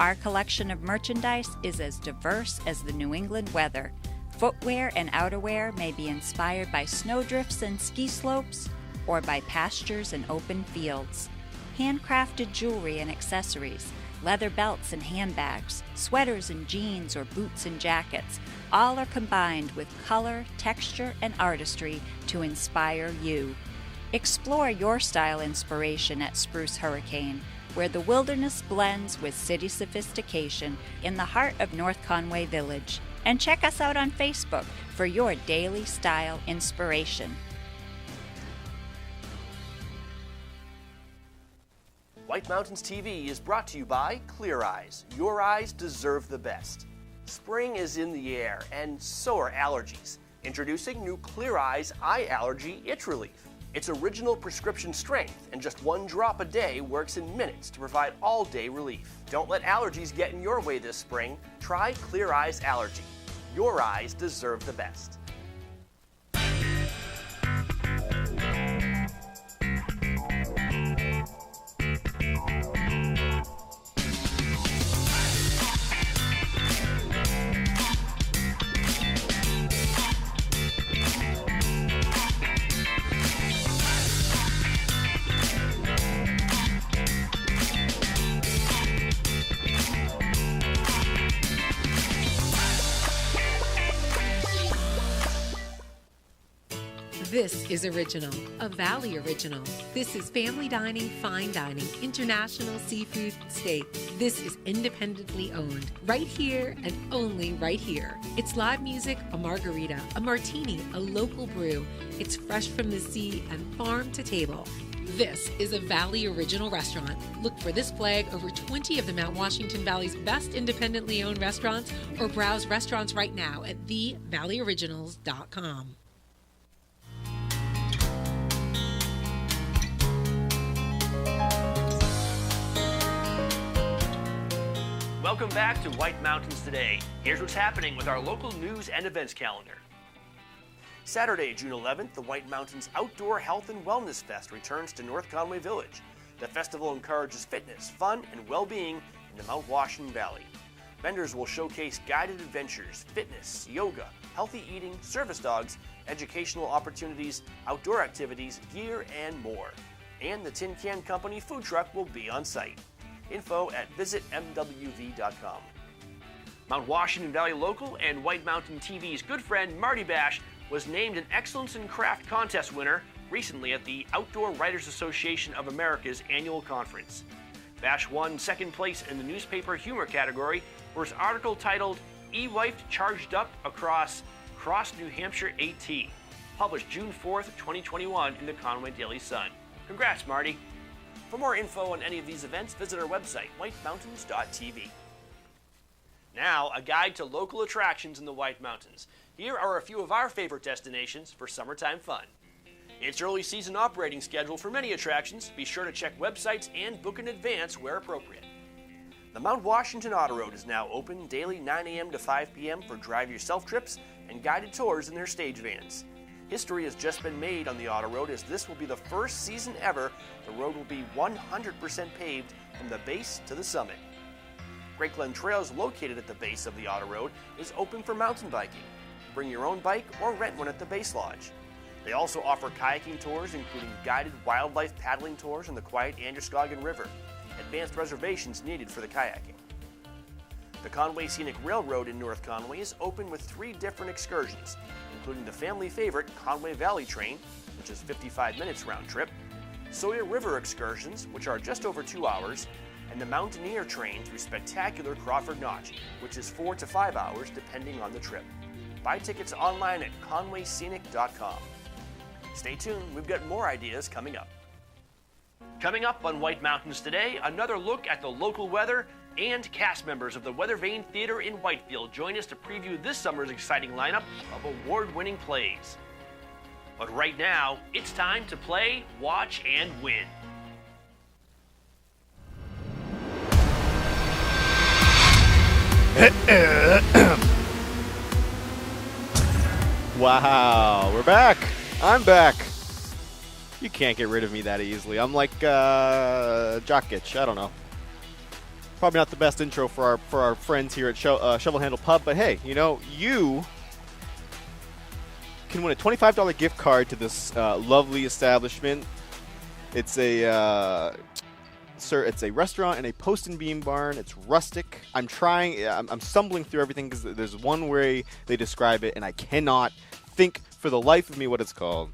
Our collection of merchandise is as diverse as the New England weather. Footwear and outerwear may be inspired by snowdrifts and ski slopes, or by pastures and open fields. Handcrafted jewelry and accessories, leather belts and handbags, sweaters and jeans or boots and jackets, all are combined with color, texture, and artistry to inspire you. Explore your style inspiration at Spruce Hurricane, where the wilderness blends with city sophistication in the heart of North Conway Village. And check us out on Facebook for your daily style inspiration. White Mountains TV is brought to you by Clear Eyes. Your eyes deserve the best. Spring is in the air, and so are allergies. Introducing new Clear Eyes Eye Allergy Itch Relief. It's original prescription strength, and just 1 drop a day works in minutes to provide all-day relief. Don't let allergies get in your way this spring. Try Clear Eyes Allergy. Your eyes deserve the best. This is Original, a Valley original. This is family dining, fine dining, international seafood steak. This is independently owned, right here and only right here. It's live music, a margarita, a martini, a local brew. It's fresh from the sea and farm to table. This is a Valley Original restaurant. Look for this flag over 20 of the Mount Washington Valley's best independently owned restaurants, or browse restaurants right now at thevalleyoriginals.com. Welcome back to White Mountains Today. Here's what's happening with our local news and events calendar. Saturday, June 11th, the White Mountains Outdoor Health and Wellness Fest returns to North Conway Village. The festival encourages fitness, fun, and well-being in the Mount Washington Valley. Vendors will showcase guided adventures, fitness, yoga, healthy eating, service dogs, educational opportunities, outdoor activities, gear, and more. And the Tin Can Company food truck will be on site. Info at visitmwv.com. Mount Washington Valley Local and White Mountain TV's good friend Marty Bash was named an Excellence in Craft contest winner recently at the Outdoor Writers Association of America's annual conference. Bash won second place in the newspaper humor category for his article titled "E-Wife Charged Up Across New Hampshire AT," published June 4th, 2021 in the Conway Daily Sun. Congrats, Marty. For more info on any of these events, visit our website, whitemountains.tv. Now, a guide to local attractions in the White Mountains. Here are a few of our favorite destinations for summertime fun. It's early season operating schedule for many attractions. Be sure to check websites and book in advance where appropriate. The Mount Washington Auto Road is now open daily 9 a.m. to 5 p.m. for drive-yourself trips and guided tours in their stage vans. History has just been made on the Auto Road, as this will be the first season ever the road will be 100% paved from the base to the summit. Great Glen Trails, located at the base of the Auto Road, is open for mountain biking. Bring your own bike or rent one at the Base Lodge. They also offer kayaking tours, including guided wildlife paddling tours on the quiet Androscoggin River. Advanced reservations needed for the kayaking. The Conway Scenic Railroad in North Conway is open with 3 different excursions, including the family favorite Conway Valley Train, which is 55 minutes round trip, Sawyer River excursions, which are just over 2 hours, and the Mountaineer Train through spectacular Crawford Notch, which is 4 to 5 hours depending on the trip. Buy tickets online at conwayscenic.com. Stay tuned, we've got more ideas coming up. Coming up on White Mountains today, another look at the local weather, and cast members of the Weather Vane Theater in Whitefield join us to preview this summer's exciting lineup of award-winning plays. But right now, it's time to play, watch, and win. Wow, we're back. I'm back. You can't get rid of me that easily. I'm like Jokic. I don't know. Probably not the best intro for our friends here at Shovel Handle Pub, but hey, you know, you can win a $25 gift card to this lovely establishment. It's a it's a restaurant and a post and beam barn. It's rustic. I'm stumbling through everything because there's one way they describe it, and I cannot think for the life of me what it's called.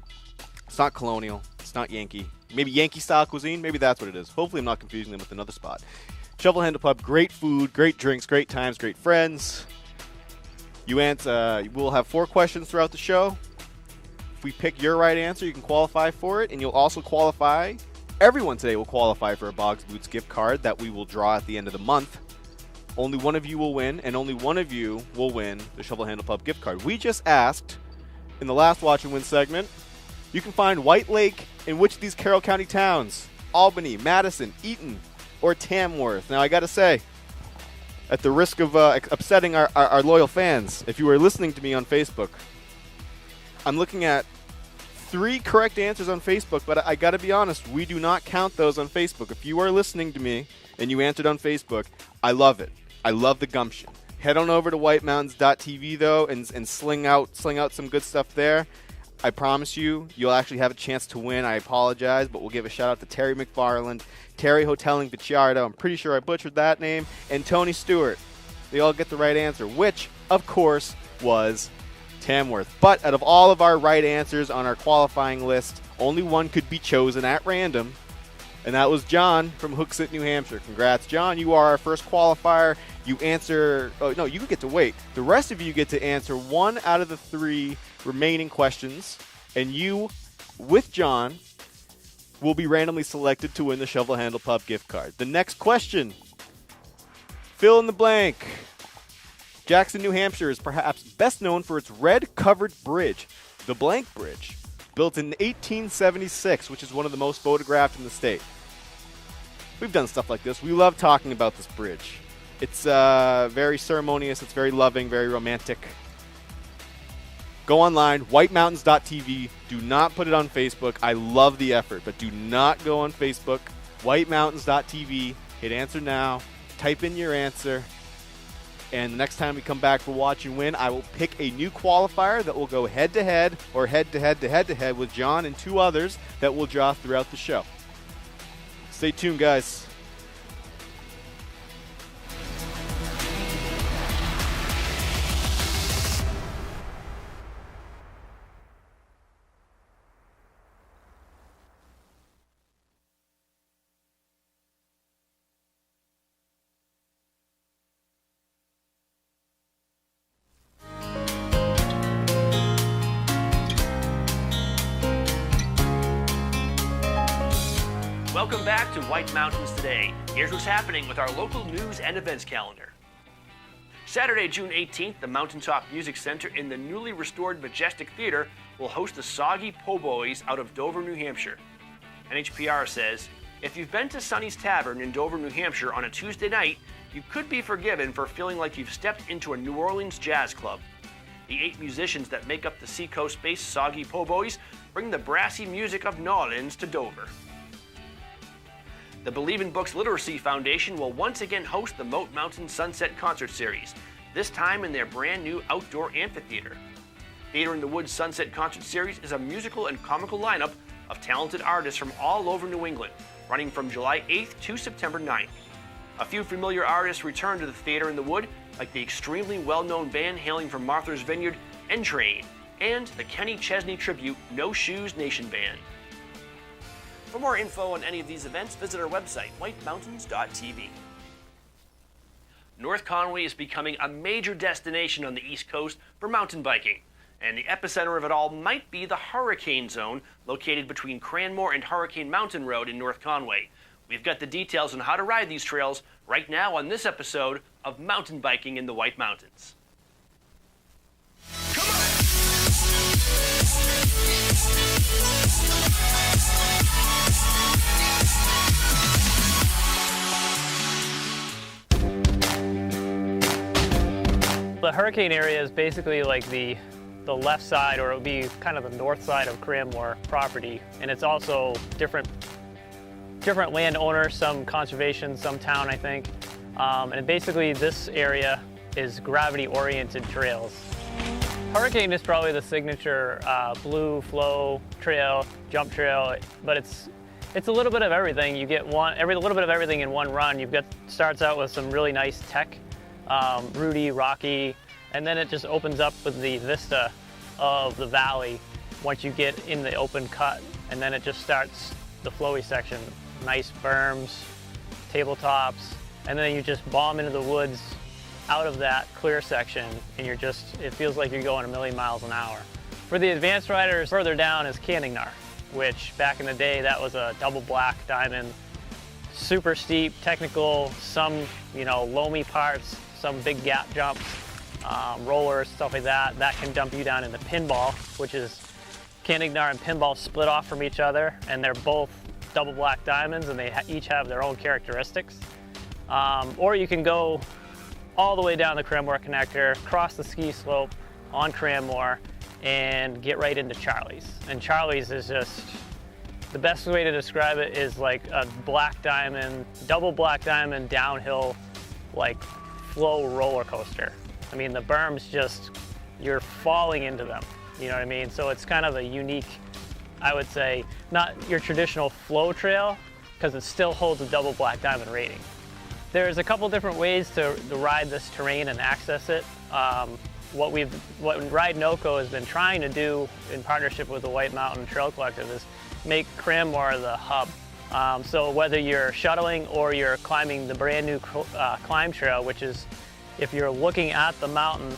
It's not colonial. It's not Yankee. Maybe Yankee-style cuisine. Maybe that's what it is. Hopefully I'm not confusing them with another spot. Shovel Handle Pub, great food, great drinks, great times, great friends. We'll have 4 questions throughout the show. If we pick your right answer, you can qualify for it, and you'll also qualify. Everyone today will qualify for a Boggs Boots gift card that we will draw at the end of the month. Only one of you will win, and only one of you will win the Shovel Handle Pub gift card. We just asked in the last Watch and Win segment, you can find White Lake in which of these Carroll County towns? Albany, Madison, Eaton, or Tamworth. Now, I got to say, at the risk of upsetting our loyal fans, if you are listening to me on Facebook, I'm looking at 3 correct answers on Facebook, but I got to be honest, we do not count those on Facebook. If you are listening to me and you answered on Facebook, I love it. I love the gumption. Head on over to whitemountains.tv, though, and sling out some good stuff there. I promise you'll actually have a chance to win. I apologize, but we'll give a shout-out to Terry McFarland, Terry Hoteling Picciardo, I'm pretty sure I butchered that name, and Tony Stewart. They all get the right answer, which, of course, was Tamworth. But out of all of our right answers on our qualifying list, only one could be chosen at random, and that was John from Hooksett, New Hampshire. Congrats, John. You are our first qualifier. You answer... Oh, no, you get to wait. The rest of you get to answer 1 out of the 3 remaining questions, and you, with John, will be randomly selected to win the Shovel Handle Pub gift card. The next question. Fill in the blank. Jackson, New Hampshire is perhaps best known for its red-covered bridge, the Blank Bridge, built in 1876, which is one of the most photographed in the state. We've done stuff like this. We love talking about this bridge. It's very ceremonious. It's very loving, very romantic. Go online, whitemountains.tv. Do not put it on Facebook. I love the effort, but do not go on Facebook. Whitemountains.tv. Hit answer now. Type in your answer. And the next time we come back for Watch and Win, I will pick a new qualifier that will go head-to-head or head-to-head with John and 2 others that we'll draw throughout the show. Stay tuned, guys. Welcome back to White Mountains Today. Here's what's happening with our local news and events calendar. Saturday, June 18th, the Mountaintop Music Center in the newly restored Majestic Theater will host the Soggy Po' Boys out of Dover, New Hampshire. NHPR says, if you've been to Sonny's Tavern in Dover, New Hampshire on a Tuesday night, you could be forgiven for feeling like you've stepped into a New Orleans jazz club. The 8 musicians that make up the Seacoast-based Soggy Po Boys bring the brassy music of New Orleans to Dover. The Believe in Books Literacy Foundation will once again host the Moat Mountain Sunset Concert Series, this time in their brand new outdoor amphitheater. Theater in the Woods Sunset Concert Series is a musical and comical lineup of talented artists from all over New England, running from July 8th to September 9th. A few familiar artists return to the Theater in the Wood, like the extremely well-known band hailing from Martha's Vineyard, Entrain, and the Kenny Chesney tribute No Shoes Nation Band. For more info on any of these events, visit our website, whitemountains.tv. North Conway is becoming a major destination on the East Coast for mountain biking, and the epicenter of it all might be the Hurricane Zone located between Cranmore and Hurricane Mountain Road in North Conway. We've got the details on how to ride these trails right now on this episode of Mountain Biking in the White Mountains. The hurricane area is basically like the left side, or it would be kind of the north side of Cranmore property, and it's also different landowners, some conservation, some town, I think. And basically this area is gravity-oriented trails. Hurricane is probably the signature blue flow trail, jump trail, but it's a little bit of everything. You get little bit of everything in one run. Starts out with some really nice tech, rooty, rocky, and then it just opens up with the vista of the valley once you get in the open cut, and then it just starts the flowy section. Nice berms, tabletops, and then you just bomb into the woods out of that clear section, and it feels like you're going a million miles an hour. For the advanced riders, further down is Canignar, which back in the day, that was a double black diamond, super steep, technical, some, loamy parts, some big gap jumps, rollers, stuff like that. That can dump you down into Pinball, which is Canignar and Pinball split off from each other, and they're both double black diamonds, and they each have their own characteristics. Or you can go all the way down the Cranmore Connector, cross the ski slope on Cranmore, and get right into Charlie's. And Charlie's is just, the best way to describe it is like a black diamond, double black diamond downhill, like flow roller coaster. I mean, the berms just, you're falling into them, you know what I mean? So it's kind of a unique, I would say, not your traditional flow trail, because it still holds a double black diamond rating. There's a couple different ways to ride this terrain and access it. What Ride NOCO has been trying to do in partnership with the White Mountain Trail Collective is make Cranmore the hub. So whether you're shuttling or you're climbing the brand new climb trail, which is, if you're looking at the mountain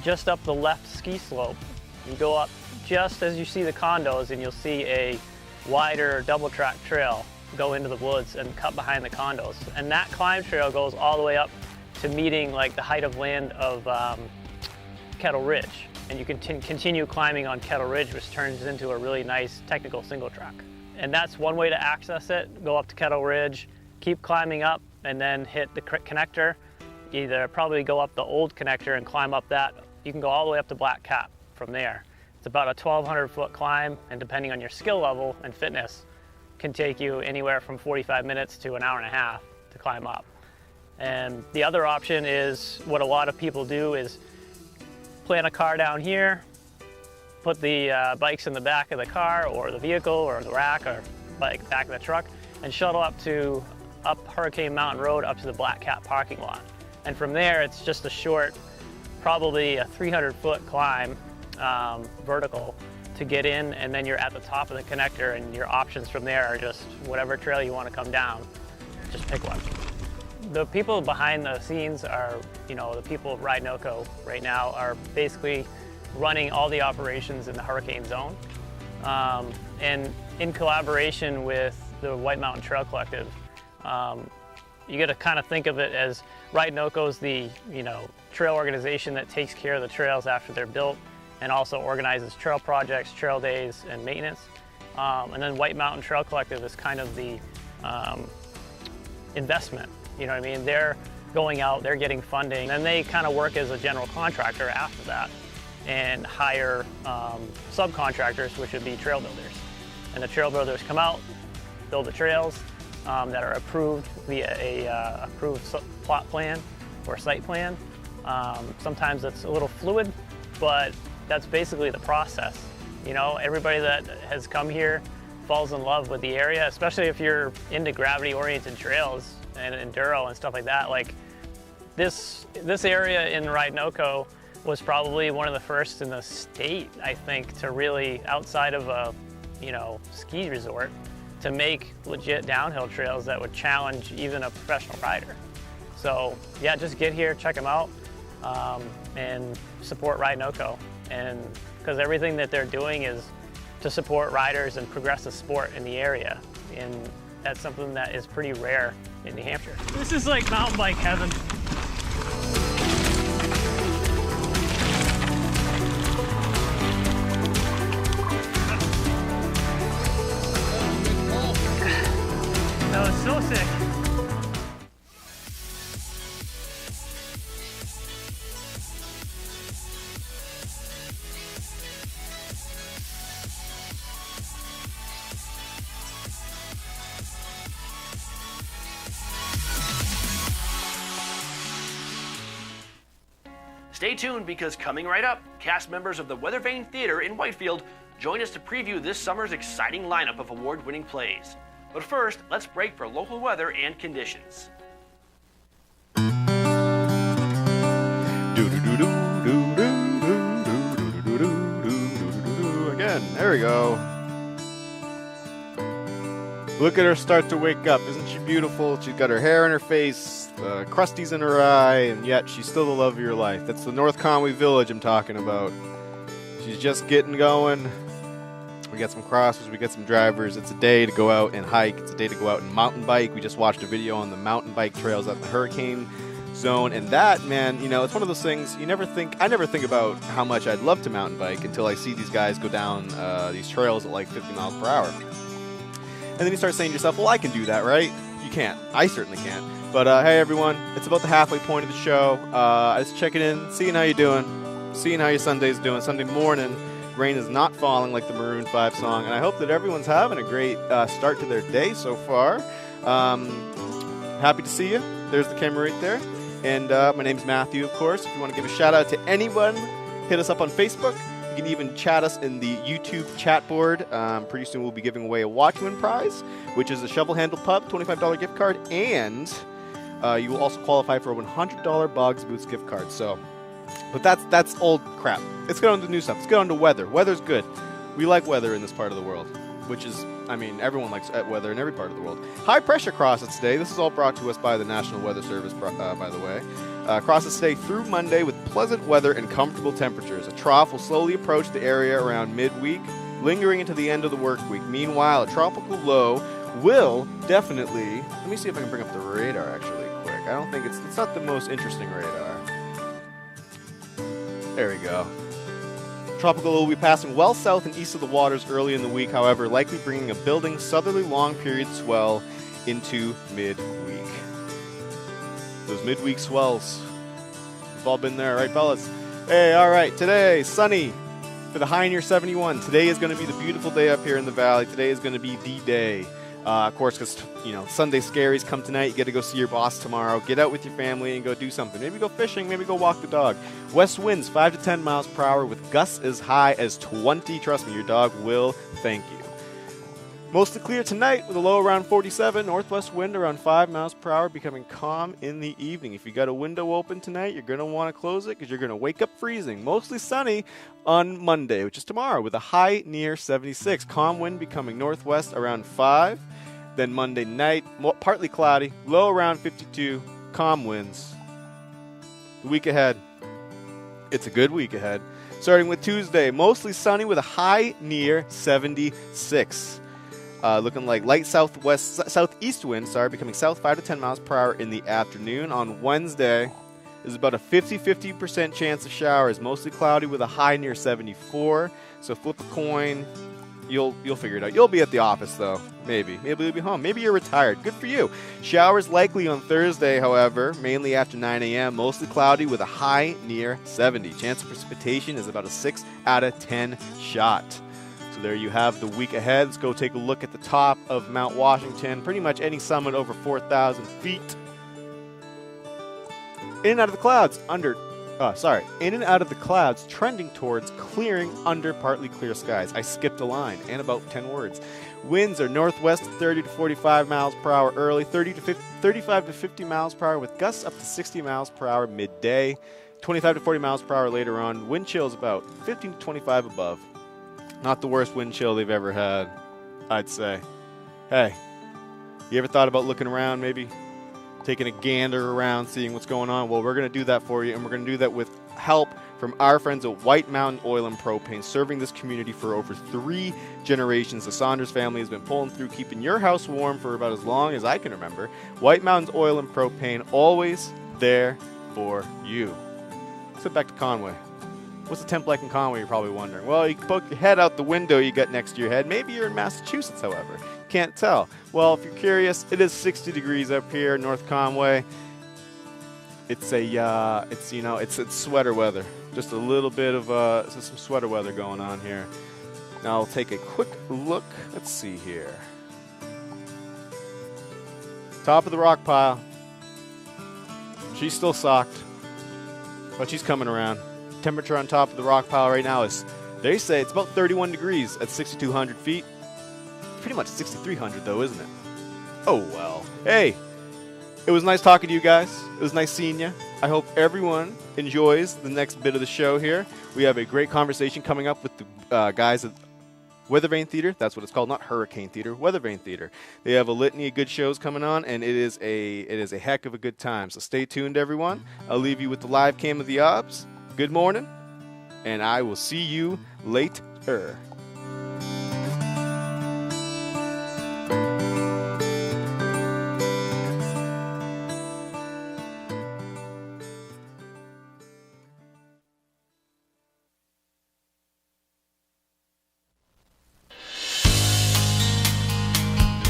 just up the left ski slope, you go up just as you see the condos, and you'll see a wider double track trail go into the woods and cut behind the condos. And that climb trail goes all the way up to meeting like the height of land of Kettle Ridge. And you can continue climbing on Kettle Ridge, which turns into a really nice technical single track. And that's one way to access it. Go up to Kettle Ridge, keep climbing up, and then hit the connector. Either probably go up the old connector and climb up that. You can go all the way up to Black Cap from there. It's about a 1,200 foot climb, and depending on your skill level and fitness, can take you anywhere from 45 minutes to an hour and a half to climb up. And the other option is, what a lot of people do is plant a car down here, put the bikes in the back of the car or the vehicle or the rack or back of the truck, and shuttle up Hurricane Mountain Road up to the Black Cat parking lot. And from there, it's just a short, probably a 300-foot climb, vertical, to get in, and then you're at the top of the connector, and your options from there are just whatever trail you want to come down, just pick one. The people behind the scenes are, the people of Ride NOCO right now are basically running all the operations in the hurricane zone. And in collaboration with the White Mountain Trail Collective, you got to kind of think of it as Ride NOCO is the trail organization that takes care of the trails after they're built, and also organizes trail projects, trail days, and maintenance. And then White Mountain Trail Collective is kind of the investment. You know what I mean? They're going out, they're getting funding, and they kind of work as a general contractor after that and hire subcontractors, which would be trail builders. And the trail builders come out, build the trails that are approved via a approved plot plan or site plan. Sometimes it's a little fluid, but that's basically the process. You know, everybody that has come here falls in love with the area, especially if you're into gravity-oriented trails and enduro and stuff like that. Like this area in Rhynoco was probably one of the first in the state, I think, to really, outside of a, you know, ski resort, to make legit downhill trails that would challenge even a professional rider. So yeah, just get here, check them out, and support Rhynoco. And because everything that they're doing is to support riders and progress the sport in the area. And that's something that is pretty rare in New Hampshire. This is like mountain bike heaven. That was so sick. Stay tuned because coming right up, cast members of the Weathervane Theater in Whitefield join us to preview this summer's exciting lineup of award-winning plays. But first, let's break for local weather and conditions. Again, there we go. Look at her start to wake up. Isn't she beautiful? She's got her hair in her face, crusties in her eye, and yet she's still the love of your life. That's the North Conway Village I'm talking about. She's just getting going. We got some crossers, we got some drivers. It's a day to go out and hike. It's a day to go out and mountain bike. We just watched a video on the mountain bike trails at the hurricane zone. And that, man, you know, it's one of those things I never think about how much I'd love to mountain bike until I see these guys go down these trails at like 50 miles per hour. And then you start saying to yourself, well, I can do that, right? You can't. I certainly can't. But hey, everyone, it's about the halfway point of the show. Just checking in, seeing how you're doing, seeing how your Sunday's doing. Sunday morning, rain is not falling like the Maroon 5 song, and I hope that everyone's having a great start to their day so far. Happy to see you. There's the camera right there. And my name's Matthew, of course. If you want to give a shout-out to anyone, hit us up on Facebook. You can even chat us in the YouTube chat board. Pretty soon we'll be giving away a Watchman prize, which is a Shovel Handle Pub, $25 gift card, and you will also qualify for a $100 Boggs Boots gift card. So, but that's old crap. Let's get on to new stuff. Let's get on to weather. Weather's good. We like weather in this part of the world, which is, I mean, everyone likes weather in every part of the world. High pressure crosses today. This is all brought to us by the National Weather Service, by the way. Crosses today through Monday with pleasant weather and comfortable temperatures. A trough will slowly approach the area around midweek, lingering into the end of the work week. Meanwhile, a tropical low will definitely... Let me see if I can bring up the radar actually quick. I don't think it's not the most interesting radar. There we go. Tropical low will be passing well south and east of the waters early in the week, however, likely bringing a building southerly long period swell into midweek. Those midweek swells. We've all been there, right, fellas? Hey, all right. Today, sunny for the high near 71. Today is going to be the beautiful day up here in the valley. Today is going to be the day. Of course, because, you know, Sunday scaries come tonight. You get to go see your boss tomorrow. Get out with your family and go do something. Maybe go fishing. Maybe go walk the dog. West winds 5 to 10 miles per hour with gusts as high as 20. Trust me, your dog will thank you. Mostly clear tonight with a low around 47. Northwest wind around 5 miles per hour, becoming calm in the evening. If you got a window open tonight, you're going to want to close it because you're going to wake up freezing. Mostly sunny on Monday, which is tomorrow, with a high near 76. Calm wind becoming northwest around 5. Then Monday night, partly cloudy, low around 52. Calm winds. The week ahead, it's a good week ahead. Starting with Tuesday, mostly sunny with a high near 76. Looking like light southeast wind, becoming south 5 to 10 miles per hour in the afternoon. On Wednesday, there's about a 50% chance of showers, mostly cloudy with a high near 74. So flip a coin. You'll figure it out. You'll be at the office, though. Maybe you'll be home. Maybe you're retired. Good for you. Showers likely on Thursday, however, mainly after 9 a.m. Mostly cloudy with a high near 70. Chance of precipitation is about a 6 out of 10 shot. So there you have the week ahead. Let's go take a look at the top of Mount Washington. Pretty much any summit over 4,000 feet. In and out of the clouds, in and out of the clouds, trending towards clearing under partly clear skies. I skipped a line and about 10 words. Winds are northwest 30 to 45 miles per hour early, 35 to 50 miles per hour with gusts up to 60 miles per hour midday, 25 to 40 miles per hour later on. Wind chills about 15 to 25 above. Not the worst wind chill they've ever had, I'd say. Hey, you ever thought about looking around, maybe taking a gander around, seeing what's going on? Well, we're going to do that for you, and we're going to do that with help from our friends at White Mountain Oil and Propane, serving this community for over 3 generations. The Saunders family has been pulling through, keeping your house warm for about as long as I can remember. White Mountain's Oil and Propane, always there for you. Let's get back to Conway. What's the temp like in Conway, you're probably wondering? Well, you can poke your head out the window you got next to your head. Maybe you're in Massachusetts, however. Can't tell. Well, if you're curious, it is 60 degrees up here in North Conway. It's sweater weather. Just a little bit of some sweater weather going on here. Now I'll take a quick look. Let's see here. Top of the rock pile. She's still socked, but she's coming around. Temperature on top of the rock pile right now is, they say it's about 31 degrees at 6,200 feet. Pretty much 6,300 though, isn't it? Oh well. Hey, it was nice talking to you guys. It was nice seeing you. I hope everyone enjoys the next bit of the show here. We have a great conversation coming up with the guys at Weathervane Theater. That's what it's called, not Hurricane Theater, Weathervane Theater. They have a litany of good shows coming on, and it is a heck of a good time. So stay tuned, everyone. I'll leave you with the live cam of the Obs. Good morning, and I will see you later.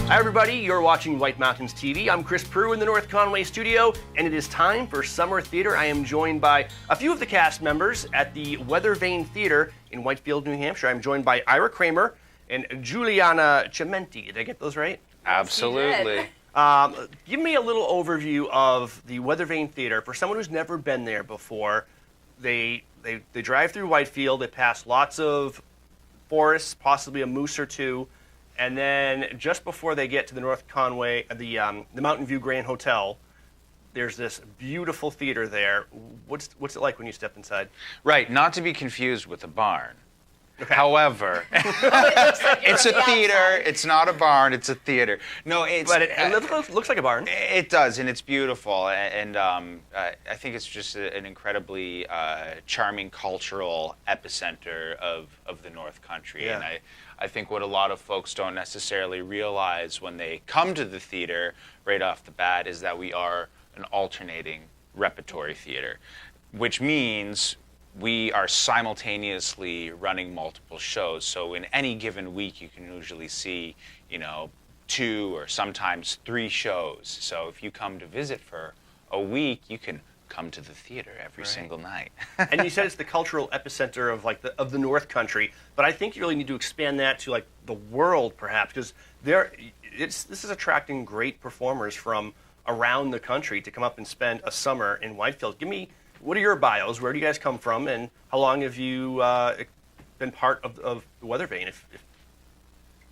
Hi everybody, you're watching White Mountains TV. I'm Chris Prue in the North Conway studio, and it is time for Summer Theater. I am joined by a few of the cast members at the Weathervane Theater in Whitefield, New Hampshire. I'm joined by Ira Kramer and Juliana Cementi. Did I get those right? Absolutely. Give me a little overview of the Weathervane Theater. For someone who's never been there before, they drive through Whitefield, they pass lots of forests, possibly a moose or two, and then just before they get to the North Conway, the Mountain View Grand Hotel, there's this beautiful theater there. What's it like when you step inside? Right, not to be confused with a barn. Okay. However, it's a theater. It's not a barn. It's a theater. No, it's. But it looks like a barn. It does, and it's beautiful. And I think it's just an incredibly charming cultural epicenter of the North Country. Yeah. And I think what a lot of folks don't necessarily realize when they come to the theater right off the bat is that we are an alternating repertory theater, which means we are simultaneously running multiple shows. So in any given week, you can usually see, 2 or sometimes 3 shows. So if you come to visit for a week, you can come to the theater every single night. And you said it's the cultural epicenter of the North Country, but I think you really need to expand that to the world, perhaps, because this is attracting great performers from around the country to come up and spend a summer in Whitefield. What are your bios? Where do you guys come from, and how long have you been part of the Weathervane?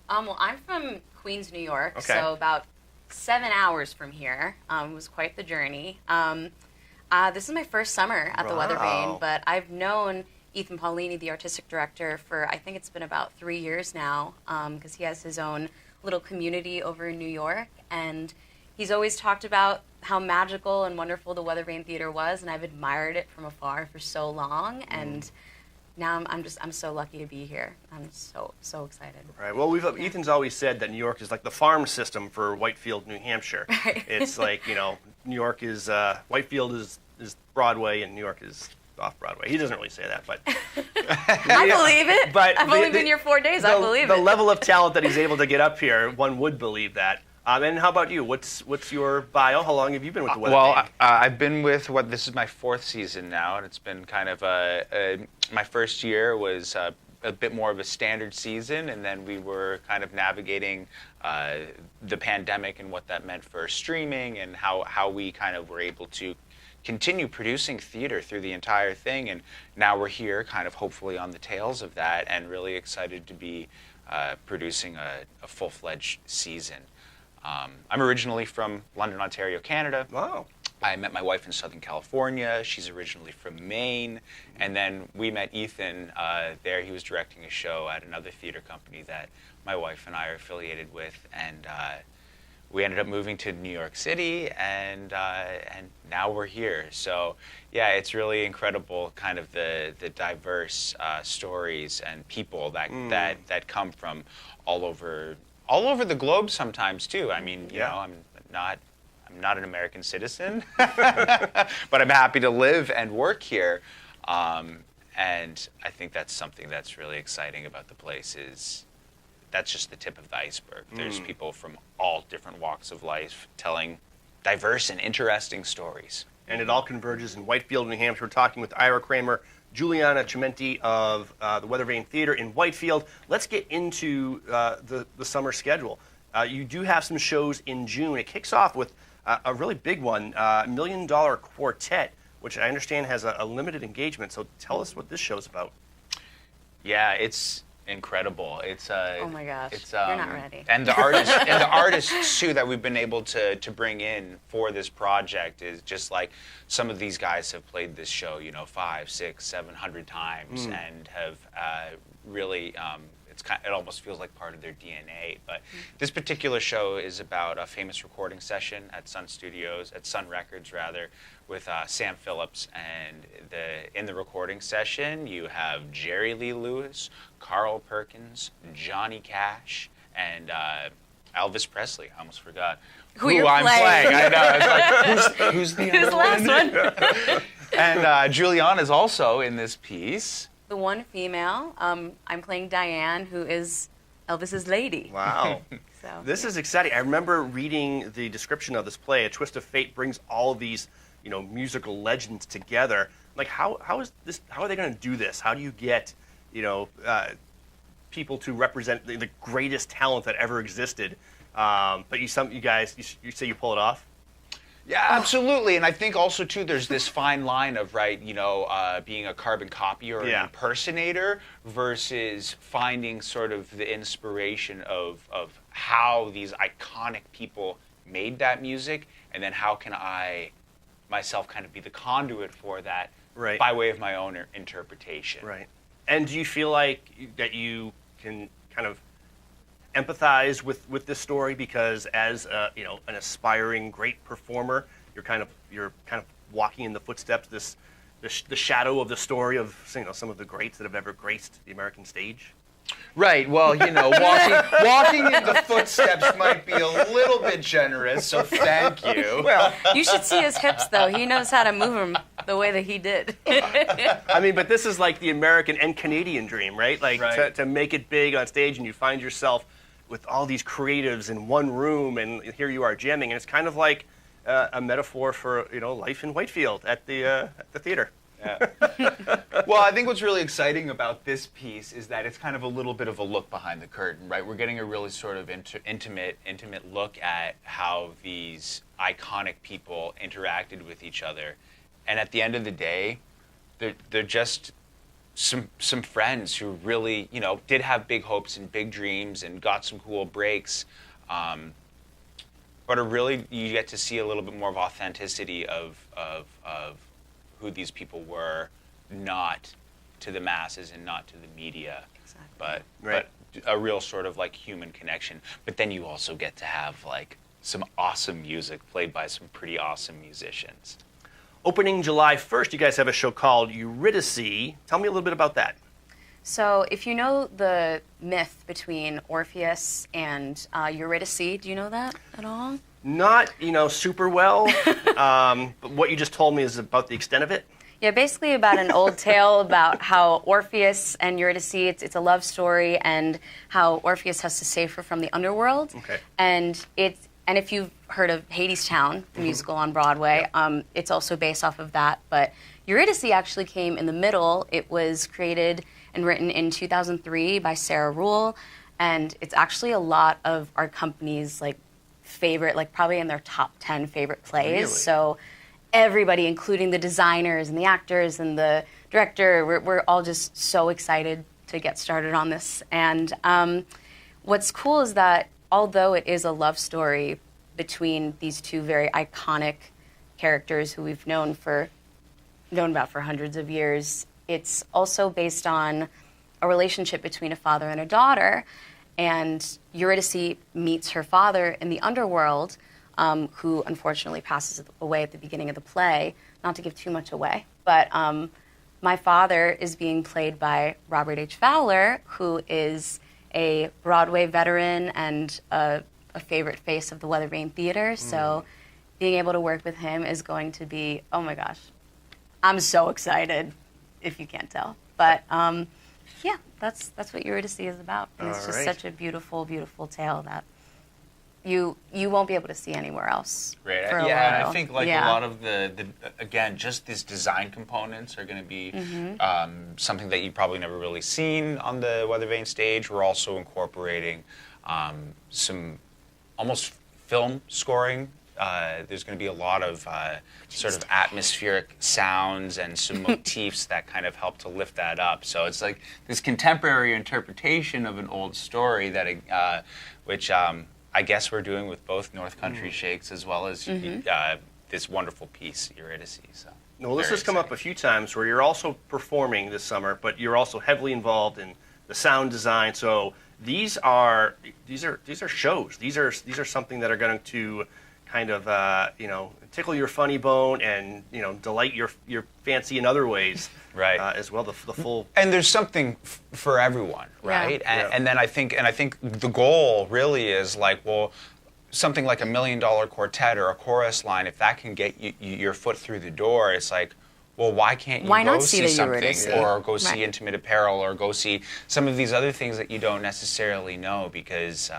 Well, I'm from Queens, New York, so about 7 hours from here. It was quite the journey. This is my first summer at the Weathervane, but I've known Ethan Paulini, the artistic director, for I think it's been about 3 years now, because he has his own little community over in New York, and he's always talked about how magical and wonderful the Weathervane Theater was, and I've admired it from afar for so long, and now I'm so lucky to be here. I'm so excited. Right. Well, Ethan's always said that New York is like the farm system for Whitefield, New Hampshire. Right. It's like, New York is Whitefield is Broadway, and New York is off Broadway. He doesn't really say that, but I believe it. But I've only been here 4 days. I believe the it. level of talent that he's able to get up here, one would believe that. And how about you? What's your bio? How long have you been with the Weather Vane? I've been with this is my 4th season now, and it's been kind of my first year was a bit more of a standard season, and then we were kind of navigating the pandemic and what that meant for streaming and how we kind of were able to continue producing theater through the entire thing. And now we're here kind of hopefully on the tails of that, and really excited to be producing a full-fledged season. I'm originally from London, Ontario, Canada. Wow. I met my wife in Southern California. She's originally from Maine. And then we met Ethan there. He was directing a show at another theater company that my wife and I are affiliated with. And we ended up moving to New York City, and now we're here. So, yeah, it's really incredible, kind of the diverse stories and people that come from all over the globe sometimes too. I mean, you know, I'm not an American citizen, but I'm happy to live and work here. And I think that's something that's really exciting about the place is that's just the tip of the iceberg. There's people from all different walks of life telling diverse and interesting stories. And it all converges in Whitefield, New Hampshire. We're talking with Ira Kramer, Juliana Chimenti of the Weather Vane Theater in Whitefield. Let's get into the summer schedule. You do have some shows in June. It kicks off with a really big one, $1 Million Quartet, which I understand has a limited engagement. So tell us what this show's about. Yeah, it's incredible. It's oh my gosh, you're not ready. And the artists too that we've been able to bring in for this project is just like some of these guys have played this show, 500, 600, 700 times and have really it almost feels like part of their DNA. But this particular show is about a famous recording session at Sun Records rather, with Sam Phillips. And in the recording session, you have Jerry Lee Lewis, Carl Perkins, Johnny Cash, and Elvis Presley. I almost forgot who I'm playing. I know. It's like, who's the last one? And Juliana is also in this piece. The one female. I'm playing Diane, who is Elvis's lady. Wow. So this is exciting. I remember reading the description of this play. A Twist of Fate brings all of these, musical legends together. Like, how are they going to do this? How do you get, people to represent the greatest talent that ever existed? But you say you pull it off? Yeah, absolutely. And I think also, too, there's this fine line of, being a carbon copy or an impersonator versus finding sort of the inspiration of how these iconic people made that music, and then how can I myself kind of be the conduit for that by way of my own interpretation. Right. And do you feel like that you can kind of empathize with this story because as an aspiring great performer, you're kind of walking in the footsteps, the shadow of the story of some of the greats that have ever graced the American stage? Right. Well, walking in the footsteps might be a little bit generous, so thank you. Well, you should see his hips, though. He knows how to move them the way that he did. I mean, but this is like the American and Canadian dream, right? Like to make it big on stage, and you find yourself with all these creatives in one room, and here you are jamming, and it's kind of like a metaphor for life in Whitefield at the theater. Yeah. Well, I think what's really exciting about this piece is that it's kind of a little bit of a look behind the curtain, right? We're getting a really sort of intimate look at how these iconic people interacted with each other, and at the end of the day, they're just some friends who really, did have big hopes and big dreams and got some cool breaks, but you get to see a little bit more of authenticity of who these people were, not to the masses and not to the media, but a real sort of like human connection. But then you also get to have like some awesome music played by some pretty awesome musicians. Opening July 1st, you guys have a show called Eurydice. Tell me a little bit about that. So if you know the myth between Orpheus and Eurydice, do you know that at all? Not, super well, but what you just told me is about the extent of it. Yeah, basically about an old tale about how Orpheus and Eurydice, it's a love story, and how Orpheus has to save her from the underworld. Okay. And if you've heard of Hadestown, the musical on Broadway, it's also based off of that. But Eurydice actually came in the middle. It was created and written in 2003 by Sarah Ruhl, and it's actually a lot of our company's favorite, probably in their top 10 favorite plays. Really? So everybody, including the designers and the actors and the director, we're all just so excited to get started on this. And what's cool is that although it is a love story between these two very iconic characters who we've known about for hundreds of years, it's also based on a relationship between a father and a daughter. And Eurydice meets her father in the underworld, who unfortunately passes away at the beginning of the play. Not to give too much away, but my father is being played by Robert H. Fowler, who is a Broadway veteran and a favorite face of the Weather Vane Theater. So being able to work with him is going to be, oh my gosh, I'm so excited, if you can't tell. But yeah, that's what Eurydice is about. And it's just such a beautiful, beautiful tale that you won't be able to see anywhere else. Right. For a yeah, while. I think a lot of the again, just these design components are going to be something that you've probably never really seen on the Weather Vane stage. We're also incorporating some almost film scoring. There's going to be a lot of sort of atmospheric sounds and some motifs that kind of help to lift that up. So it's like this contemporary interpretation of an old story that, which I guess we're doing with both North Country Shakes as well as this wonderful piece, Eurydice. So. Well, this has come up a few times where you're also performing this summer, but you're also heavily involved in the sound design. So these are shows. These are something that are going to kind of tickle your funny bone and delight your fancy in other ways, right? As well, the full. And there's something for everyone, right? Yeah. And then I think the goal really is something like $1 Million Quartet or a chorus line. If that can get your foot through the door, it's like, well, why can't you go see something, or go see Intimate Apparel, or go see some of these other things that you don't necessarily know, because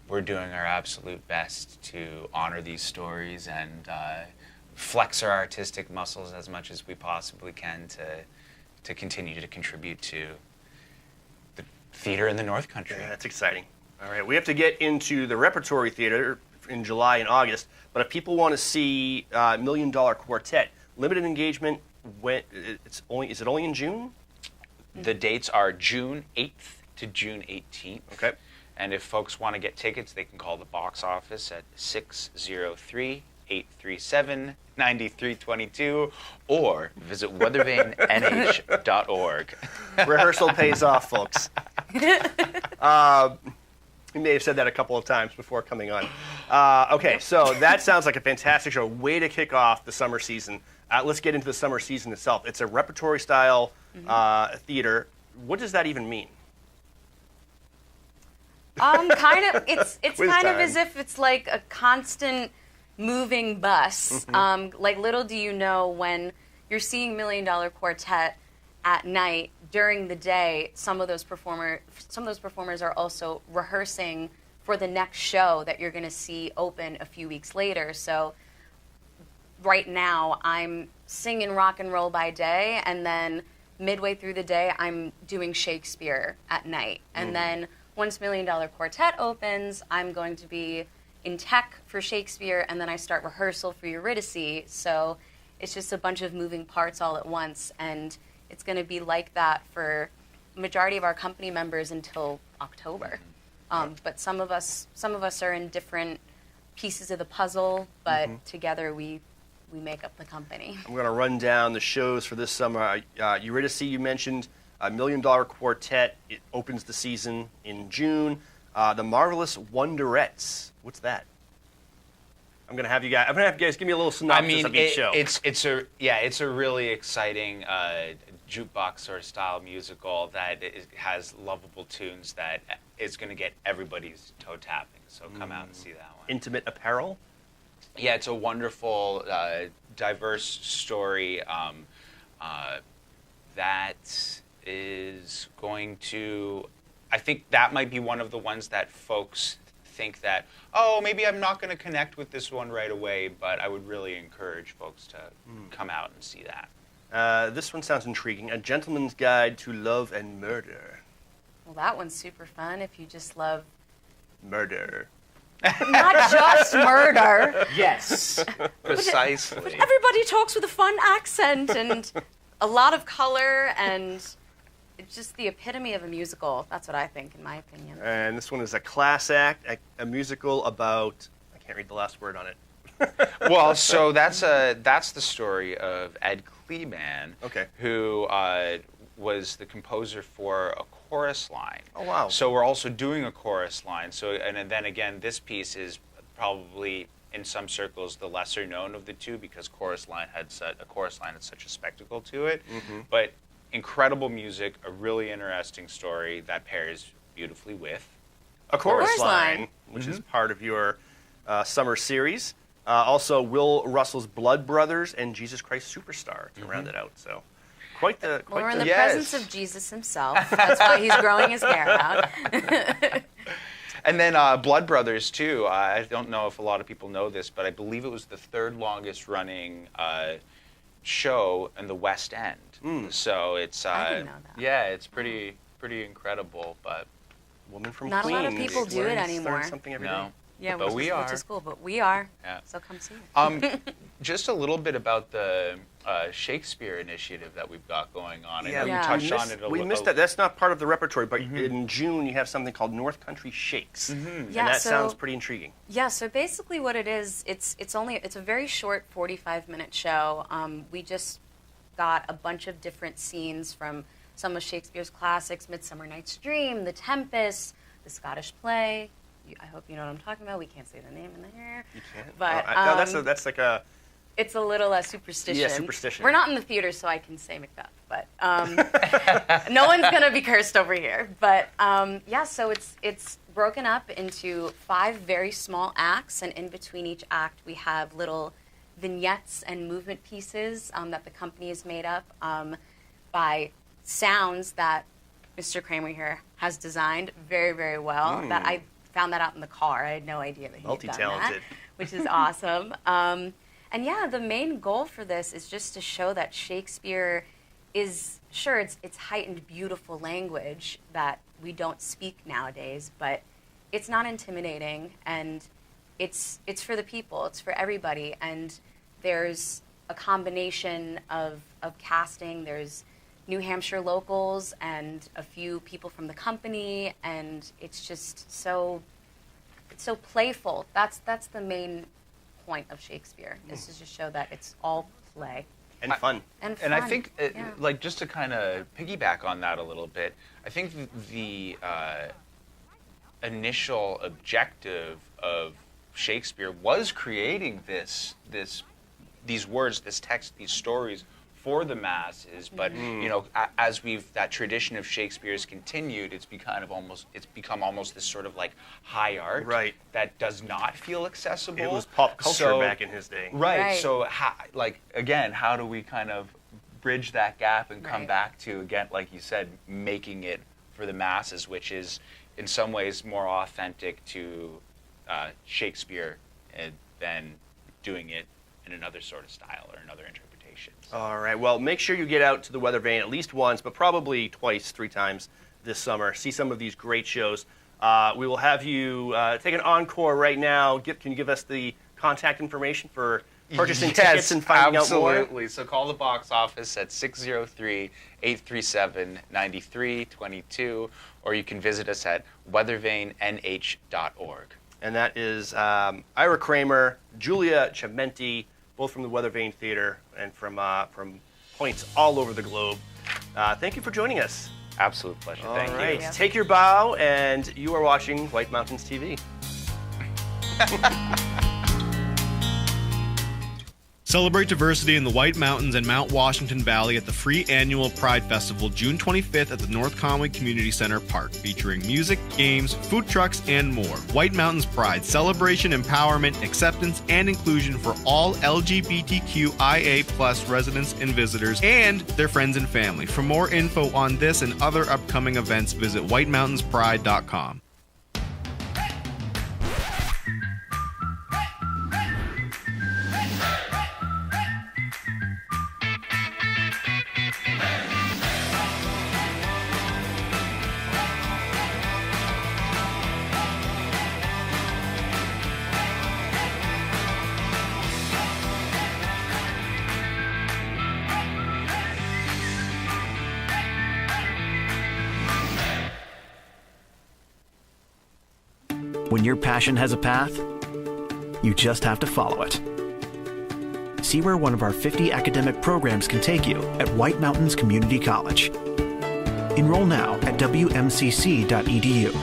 we're doing our absolute best to honor these stories and flex our artistic muscles as much as we possibly can to continue to contribute to the theater in the North Country. Yeah, that's exciting. All right, we have to get into the Repertory Theater in July and August, but if people want to see $1 Million Quartet, limited engagement, is it only in June? The dates are June 8th to June 18th. Okay. And if folks want to get tickets, they can call the box office at 603-837-9322 or visit weathervanenh.org. Rehearsal pays off, folks. You may have said that a couple of times before coming on. Okay, so that sounds like a fantastic show. Way to kick off the summer season. Let's get into the summer season itself. It's a repertory-style theater. What does that even mean? Kind of. It's kind of as if it's like a constant moving bus. Little do you know, when you're seeing $1 Million Quartet at night, during the day, some of those performers are also rehearsing for the next show that you're going to see open a few weeks later. So right now, I'm singing rock and roll by day, and then midway through the day, I'm doing Shakespeare at night, and then once $1 Million Quartet opens, I'm going to be in tech for Shakespeare, and then I start rehearsal for Eurydice. So it's just a bunch of moving parts all at once, and it's going to be like that for the majority of our company members until October. But some of us are in different pieces of the puzzle, but together we make up the company. I'm going to run down the shows for this summer. Eurydice, you mentioned. $1 Million Quartet, it opens the season in June. The Marvelous Wonderettes, what's that? I'm gonna have you guys give me a little synopsis of each show. It's a really exciting jukebox sort of style musical that has lovable tunes that is going to get everybody's toe tapping. So come out and see that one. Intimate Apparel. Yeah, it's a wonderful, diverse story that is going to, I think that might be one of the ones that folks think that, oh, maybe I'm not going to connect with this one right away, but I would really encourage folks to come out and see that. This one sounds intriguing. A Gentleman's Guide to Love and Murder. Well, that one's super fun if you just love... Murder. Not just murder. Yes, precisely. But everybody talks with a fun accent and a lot of color, and it's just the epitome of a musical. That's what I think, in my opinion. And this one is a class act, a musical about, I can't read the last word on it. Well, so that's the story of Ed Kleeman, who was the composer for a chorus line. Oh, wow. So we're also doing a chorus line. So and then again, this piece is probably in some circles the lesser known of the two because a chorus line had such a spectacle to it. Mm-hmm. But incredible music, a really interesting story that pairs beautifully with a chorus line, which is part of your summer series. Also, Will Russell's Blood Brothers and Jesus Christ Superstar to round it out. So, we're in the presence of Jesus himself. That's why he's growing his hair out. And then Blood Brothers, too. I don't know if a lot of people know this, but I believe it was the third longest running show in the West End. So it's I didn't know that. Yeah, it's pretty incredible. But woman from Not Queens. a lot of people do it anymore. Something every day. Yeah, but which is cool. But we are. Yeah. So come see it. Just a little bit about the Shakespeare initiative that we've got going on. I know you touched on it a little. We missed that. That's not part of the repertory, but in June you have something called North Country Shakes, and that sounds pretty intriguing. Yeah. So basically, what it is, it's a very short 45-minute show. We just got a bunch of different scenes from some of Shakespeare's classics: Midsummer Night's Dream, The Tempest, The Scottish Play. I hope you know what I'm talking about. We can't say the name in here. You can't. But no, that's like a. It's a little superstition. Yeah, superstition. We're not in the theater, so I can say Macbeth, but no one's gonna be cursed over here. But yeah, so it's broken up into 5 very small acts, and in between each act, we have little vignettes and movement pieces that the company has made up by sounds that Mr. Kramer here has designed very, very well. That I found that out in the car. I had no idea that he had done that, which is awesome. And yeah, the main goal for this is just to show that Shakespeare is, sure, it's heightened, beautiful language that we don't speak nowadays, but it's not intimidating, and it's for the people, it's for everybody, and there's a combination of casting. There's New Hampshire locals and a few people from the company, and it's just so playful. That's the main point of Shakespeare, is to just show that it's all play and fun. And I think like just to kind of piggyback on that a little bit, I think the initial objective of Shakespeare was creating these words, this text, these stories for the masses, but you know, as that tradition of Shakespeare's continued, it's become almost this sort of like high art that does not feel accessible. It was pop culture back in his day, right? So, how do we kind of bridge that gap and come back to, again, like you said, making it for the masses, which is in some ways more authentic to Shakespeare than doing it in another sort of style or another interpretation. All right. Well, make sure you get out to the Weather Vane at least once, but probably twice, 3 times this summer. See some of these great shows. We will have you take an encore right now. Can you give us the contact information for purchasing tickets and finding out more? Absolutely. So call the box office at 603-837-9322, or you can visit us at weathervanenh.org. And that is Ira Kramer, Julia Chimenti, both from the Weather Vane Theater and from points all over the globe. Thank you for joining us. Absolute pleasure. Thank you. Take your bow, and you are watching White Mountains TV. Celebrate diversity in the White Mountains and Mount Washington Valley at the free annual Pride Festival June 25th at the North Conway Community Center Park, featuring music, games, food trucks, and more. White Mountains Pride, celebration, empowerment, acceptance, and inclusion for all LGBTQIA+ residents and visitors and their friends and family. For more info on this and other upcoming events, visit whitemountains.pride.com. When your passion has a path, you just have to follow it. See where one of our 50 academic programs can take you at White Mountains Community College. Enroll now at wmcc.edu.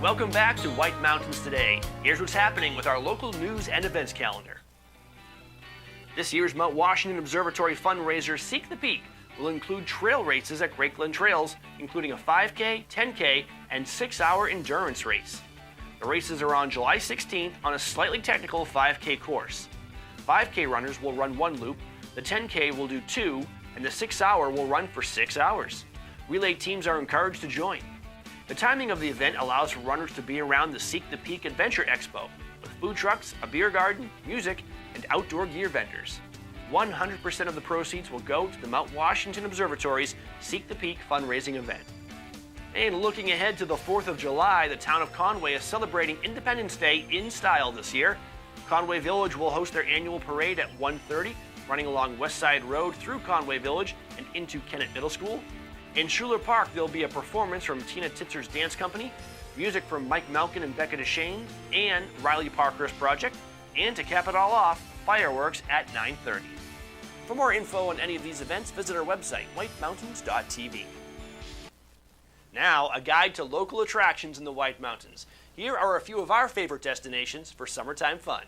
Welcome back to White Mountains Today. Here's what's happening with our local news and events calendar. This year's Mount Washington Observatory fundraiser, Seek the Peak, will include trail races at Great Glen Trails, including a 5K, 10K, and 6-hour endurance race. The races are on July 16th on a slightly technical 5K course. 5K runners will run 1 loop, the 10K will do 2, and the 6-hour will run for 6 hours. Relay teams are encouraged to join. The timing of the event allows for runners to be around the Seek the Peak Adventure Expo, with food trucks, a beer garden, music, and outdoor gear vendors. 100% of the proceeds will go to the Mount Washington Observatory's Seek the Peak fundraising event. And looking ahead to the 4th of July, the town of Conway is celebrating Independence Day in style this year. Conway Village will host their annual parade at 1:30, running along West Side Road through Conway Village and into Kennett Middle School. In Schuler Park, there'll be a performance from Tina Titzer's Dance Company, music from Mike Malkin and Becca DeShane, and Riley Parkhurst Project, and to cap it all off, fireworks at 9:30. For more info on any of these events, visit our website, whitemountains.tv. Now, a guide to local attractions in the White Mountains. Here are a few of our favorite destinations for summertime fun.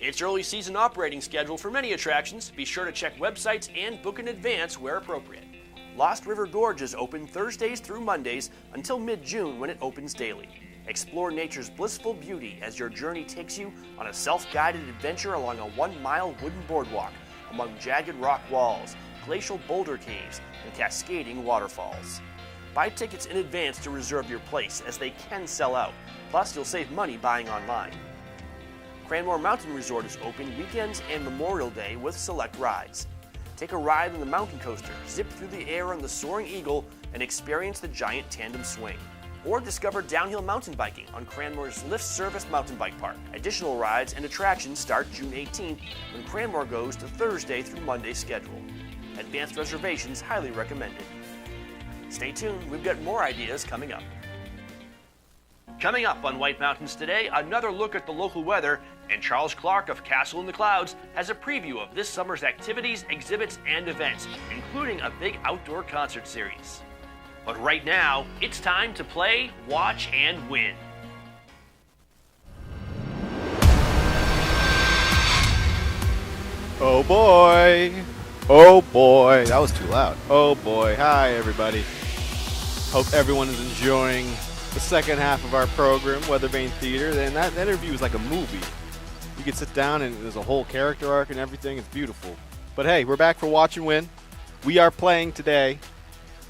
It's early season operating schedule for many attractions. Be sure to check websites and book in advance where appropriate. Lost River Gorge is open Thursdays through Mondays until mid-June when it opens daily. Explore nature's blissful beauty as your journey takes you on a self-guided adventure along a 1-mile wooden boardwalk among jagged rock walls, glacial boulder caves, and cascading waterfalls. Buy tickets in advance to reserve your place, as they can sell out. Plus, you'll save money buying online. Cranmore Mountain Resort is open weekends and Memorial Day with select rides. Take a ride on the mountain coaster, zip through the air on the Soaring Eagle, and experience the giant tandem swing. Or discover downhill mountain biking on Cranmore's Lift Service Mountain Bike Park. Additional rides and attractions start June 18th when Cranmore goes to Thursday through Monday schedule. Advanced reservations highly recommended. Stay tuned, we've got more ideas coming up. Coming up on White Mountains Today, another look at the local weather, and Charles Clark of Castle in the Clouds has a preview of this summer's activities, exhibits, and events, including a big outdoor concert series. But right now, it's time to play, watch, and win. Oh boy! Oh boy! That was too loud. Oh boy. Hi everybody. Hope everyone is enjoying the second half of our program, Weather Vane Theater. And that interview is like a movie. You can sit down and there's a whole character arc and everything. It's beautiful. But hey, we're back for Watch and Win. We are playing today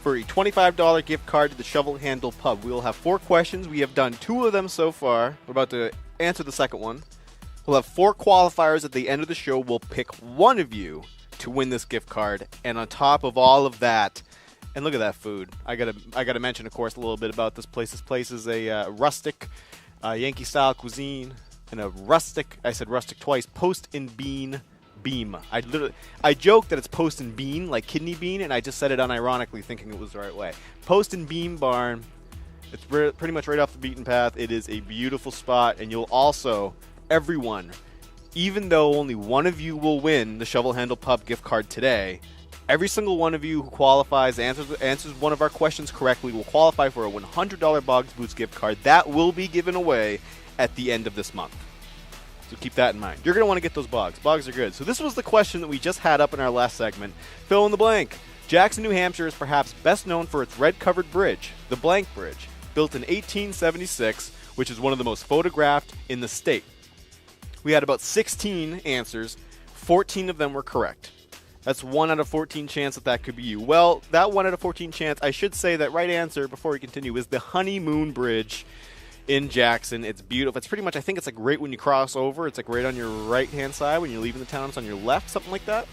for a $25 gift card to the Shovel Handle Pub. We will have 4 questions. We have done 2 of them so far. We're about to answer the second one. We'll have 4 qualifiers at the end of the show. We'll pick one of you to win this gift card. And on top of all of that, and look at that food. I gotta mention, of course, a little bit about this place. This place is a rustic Yankee-style cuisine and a rustic, I said rustic twice, post and bean beam. I joke that it's post and bean, like kidney bean, and I just said it unironically thinking it was the right way. Post and bean barn. It's pretty much right off the beaten path. It is a beautiful spot, and you'll also, everyone, even though only one of you will win the Shovel Handle Pub gift card today, every single one of you who qualifies, answers one of our questions correctly, will qualify for a $100 Boggs Boots gift card that will be given away at the end of this month. So keep that in mind. You're going to want to get those Boggs. Boggs are good. So this was the question that we just had up in our last segment. Fill in the blank. Jackson, New Hampshire is perhaps best known for its red-covered bridge, the Blank Bridge, built in 1876, which is one of the most photographed in the state. We had about 16 answers. 14 of them were correct. That's 1 out of 14 chance that could be you. Well, that 1 out of 14 chance, I should say that right answer, before we continue, is the Honeymoon Bridge in Jackson. It's beautiful. It's pretty much, I think it's like right when you cross over. It's like right on your right-hand side. When you're leaving the town, it's on your left, something like that.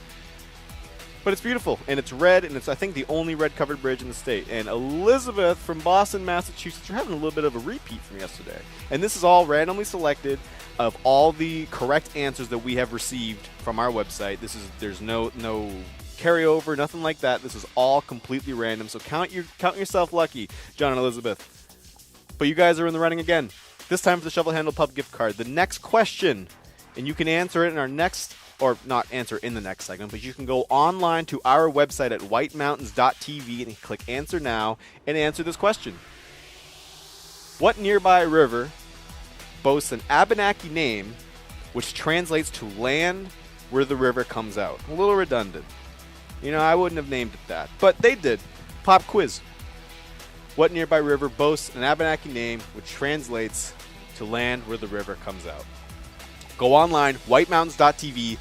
But it's beautiful, and it's red, and it's, I think, the only red-covered bridge in the state. And Elizabeth from Boston, Massachusetts, you're having a little bit of a repeat from yesterday. And this is all randomly selected of all the correct answers that we have received from our website. There's no carryover, nothing like that. This is all completely random. So count yourself lucky, John and Elizabeth. But you guys are in the running again. This time for the Shovel Handle Pub gift card. The next question, and you can answer it in our next, or not answer in the next segment, but you can go online to our website at whitemountains.tv and click Answer Now and answer this question. What nearby river boasts an Abenaki name which translates to land where the river comes out? A little redundant. You know, I wouldn't have named it that, but they did. Pop quiz. What nearby river boasts an Abenaki name which translates to land where the river comes out? Go online, whitemountains.tv.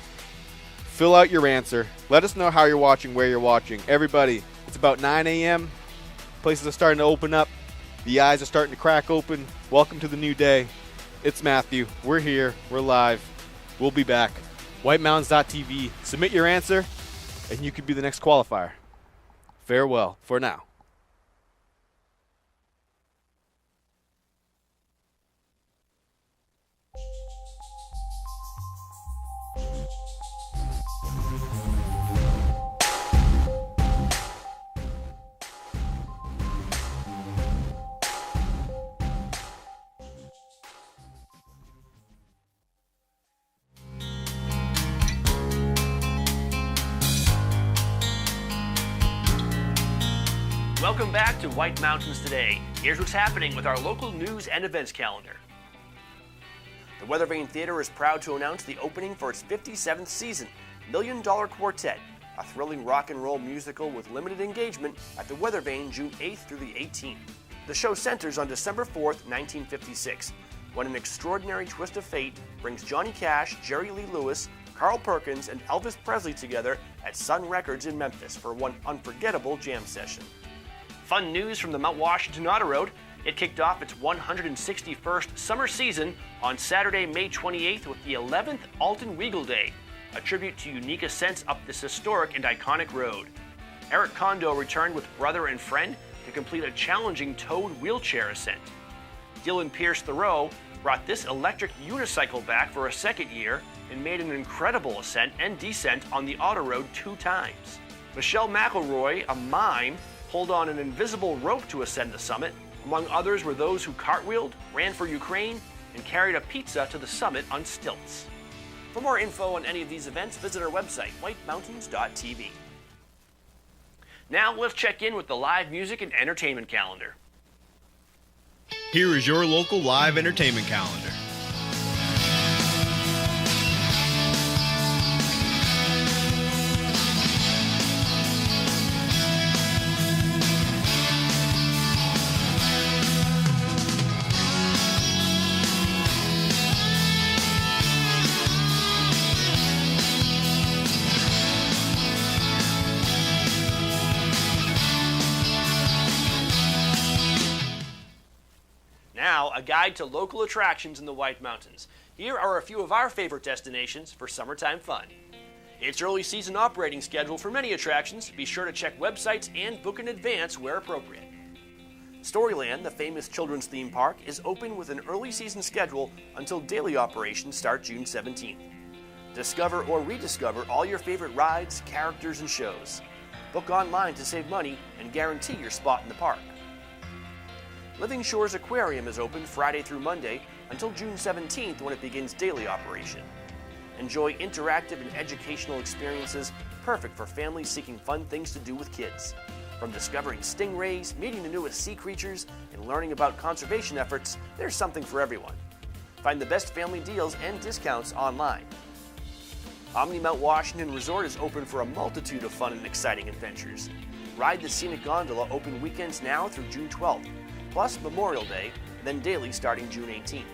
Fill out your answer. Let us know how you're watching, where you're watching. Everybody, it's about 9 a.m. Places are starting to open up. The eyes are starting to crack open. Welcome to the new day. It's Matthew. We're here. We're live. We'll be back. whitemountains.tv. Submit your answer, and you could be the next qualifier. Farewell for now. Welcome back to White Mountains Today. Here's what's happening with our local news and events calendar. The Weather Vane Theater is proud to announce the opening for its 57th season, $1 Million Quartet, a thrilling rock and roll musical with limited engagement at the Weather Vane June 8th through the 18th. The show centers on December 4th, 1956, when an extraordinary twist of fate brings Johnny Cash, Jerry Lee Lewis, Carl Perkins, and Elvis Presley together at Sun Records in Memphis for one unforgettable jam session. Fun news from the Mount Washington Auto Road. It kicked off its 161st summer season on Saturday, May 28th with the 11th Alton Weagle Day, a tribute to unique ascents up this historic and iconic road. Eric Kondo returned with brother and friend to complete a challenging towed wheelchair ascent. Dylan Pierce Thoreau brought this electric unicycle back for a second year and made an incredible ascent and descent on the auto road 2 times. Michelle McElroy, a mime, pulled on an invisible rope to ascend the summit. Among others were those who cartwheeled, ran for Ukraine, and carried a pizza to the summit on stilts. For more info on any of these events, visit our website, whitemountains.tv. Now let's check in with the live music and entertainment calendar. Here is your local live entertainment calendar. Now, a guide to local attractions in the White Mountains. Here are a few of our favorite destinations for summertime fun. It's early season operating schedule for many attractions. Be sure to check websites and book in advance where appropriate. Storyland, the famous children's theme park, is open with an early season schedule until daily operations start June 17th. Discover or rediscover all your favorite rides, characters, and shows. Book online to save money and guarantee your spot in the park. Living Shores Aquarium is open Friday through Monday until June 17th when it begins daily operation. Enjoy interactive and educational experiences perfect for families seeking fun things to do with kids. From discovering stingrays, meeting the newest sea creatures, and learning about conservation efforts, there's something for everyone. Find the best family deals and discounts online. Omni Mount Washington Resort is open for a multitude of fun and exciting adventures. Ride the Scenic Gondola open weekends now through June 12th, plus Memorial Day, then daily starting June 18th.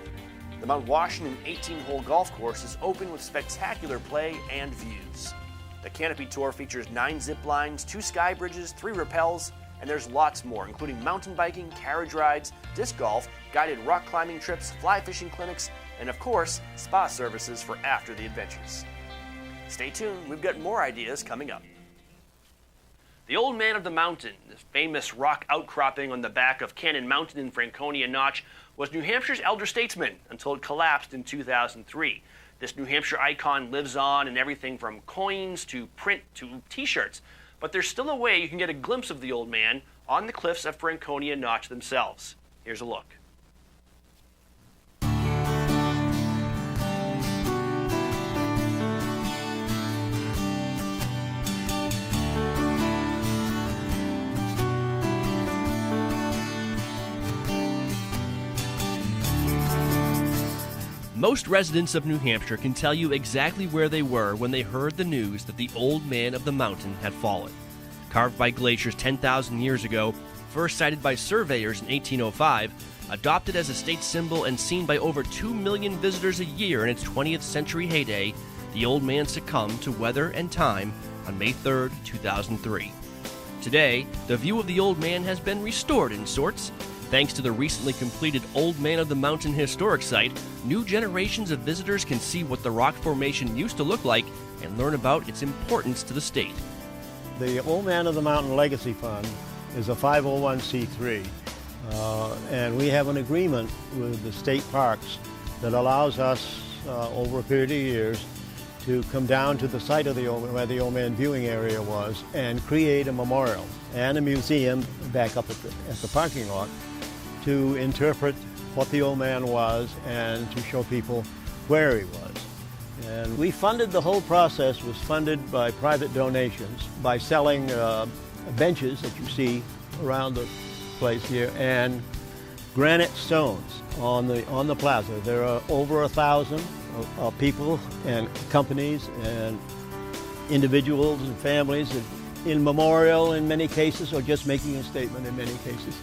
The Mount Washington 18-hole golf course is open with spectacular play and views. The Canopy Tour features 9 zip lines, 2 sky bridges, 3 rappels, and there's lots more, including mountain biking, carriage rides, disc golf, guided rock climbing trips, fly fishing clinics, and of course, spa services for after the adventures. Stay tuned, we've got more ideas coming up. The Old Man of the Mountain, this famous rock outcropping on the back of Cannon Mountain in Franconia Notch, was New Hampshire's elder statesman until it collapsed in 2003. This New Hampshire icon lives on in everything from coins to print to t-shirts. But there's still a way you can get a glimpse of the old man on the cliffs of Franconia Notch themselves. Here's a look. Most residents of New Hampshire can tell you exactly where they were when they heard the news that the Old Man of the Mountain had fallen. Carved by glaciers 10,000 years ago, first sighted by surveyors in 1805, adopted as a state symbol and seen by over 2 million visitors a year in its 20th century heyday, the Old Man succumbed to weather and time on May 3, 2003. Today, the view of the Old Man has been restored in sorts. Thanks to the recently completed Old Man of the Mountain historic site, new generations of visitors can see what the rock formation used to look like and learn about its importance to the state. The Old Man of the Mountain Legacy Fund is a 501c3, and we have an agreement with the state parks that allows us, over a period of years, to come down to the site of the where the Old Man viewing area was and create a memorial and a museum back up at the parking lot to interpret what the Old Man was and to show people where he was. And we funded, the whole process was funded by private donations, by selling benches that you see around the place here and granite stones on the plaza. There are over 1,000 people and companies and individuals and families in memorial in many cases, or just making a statement in many cases.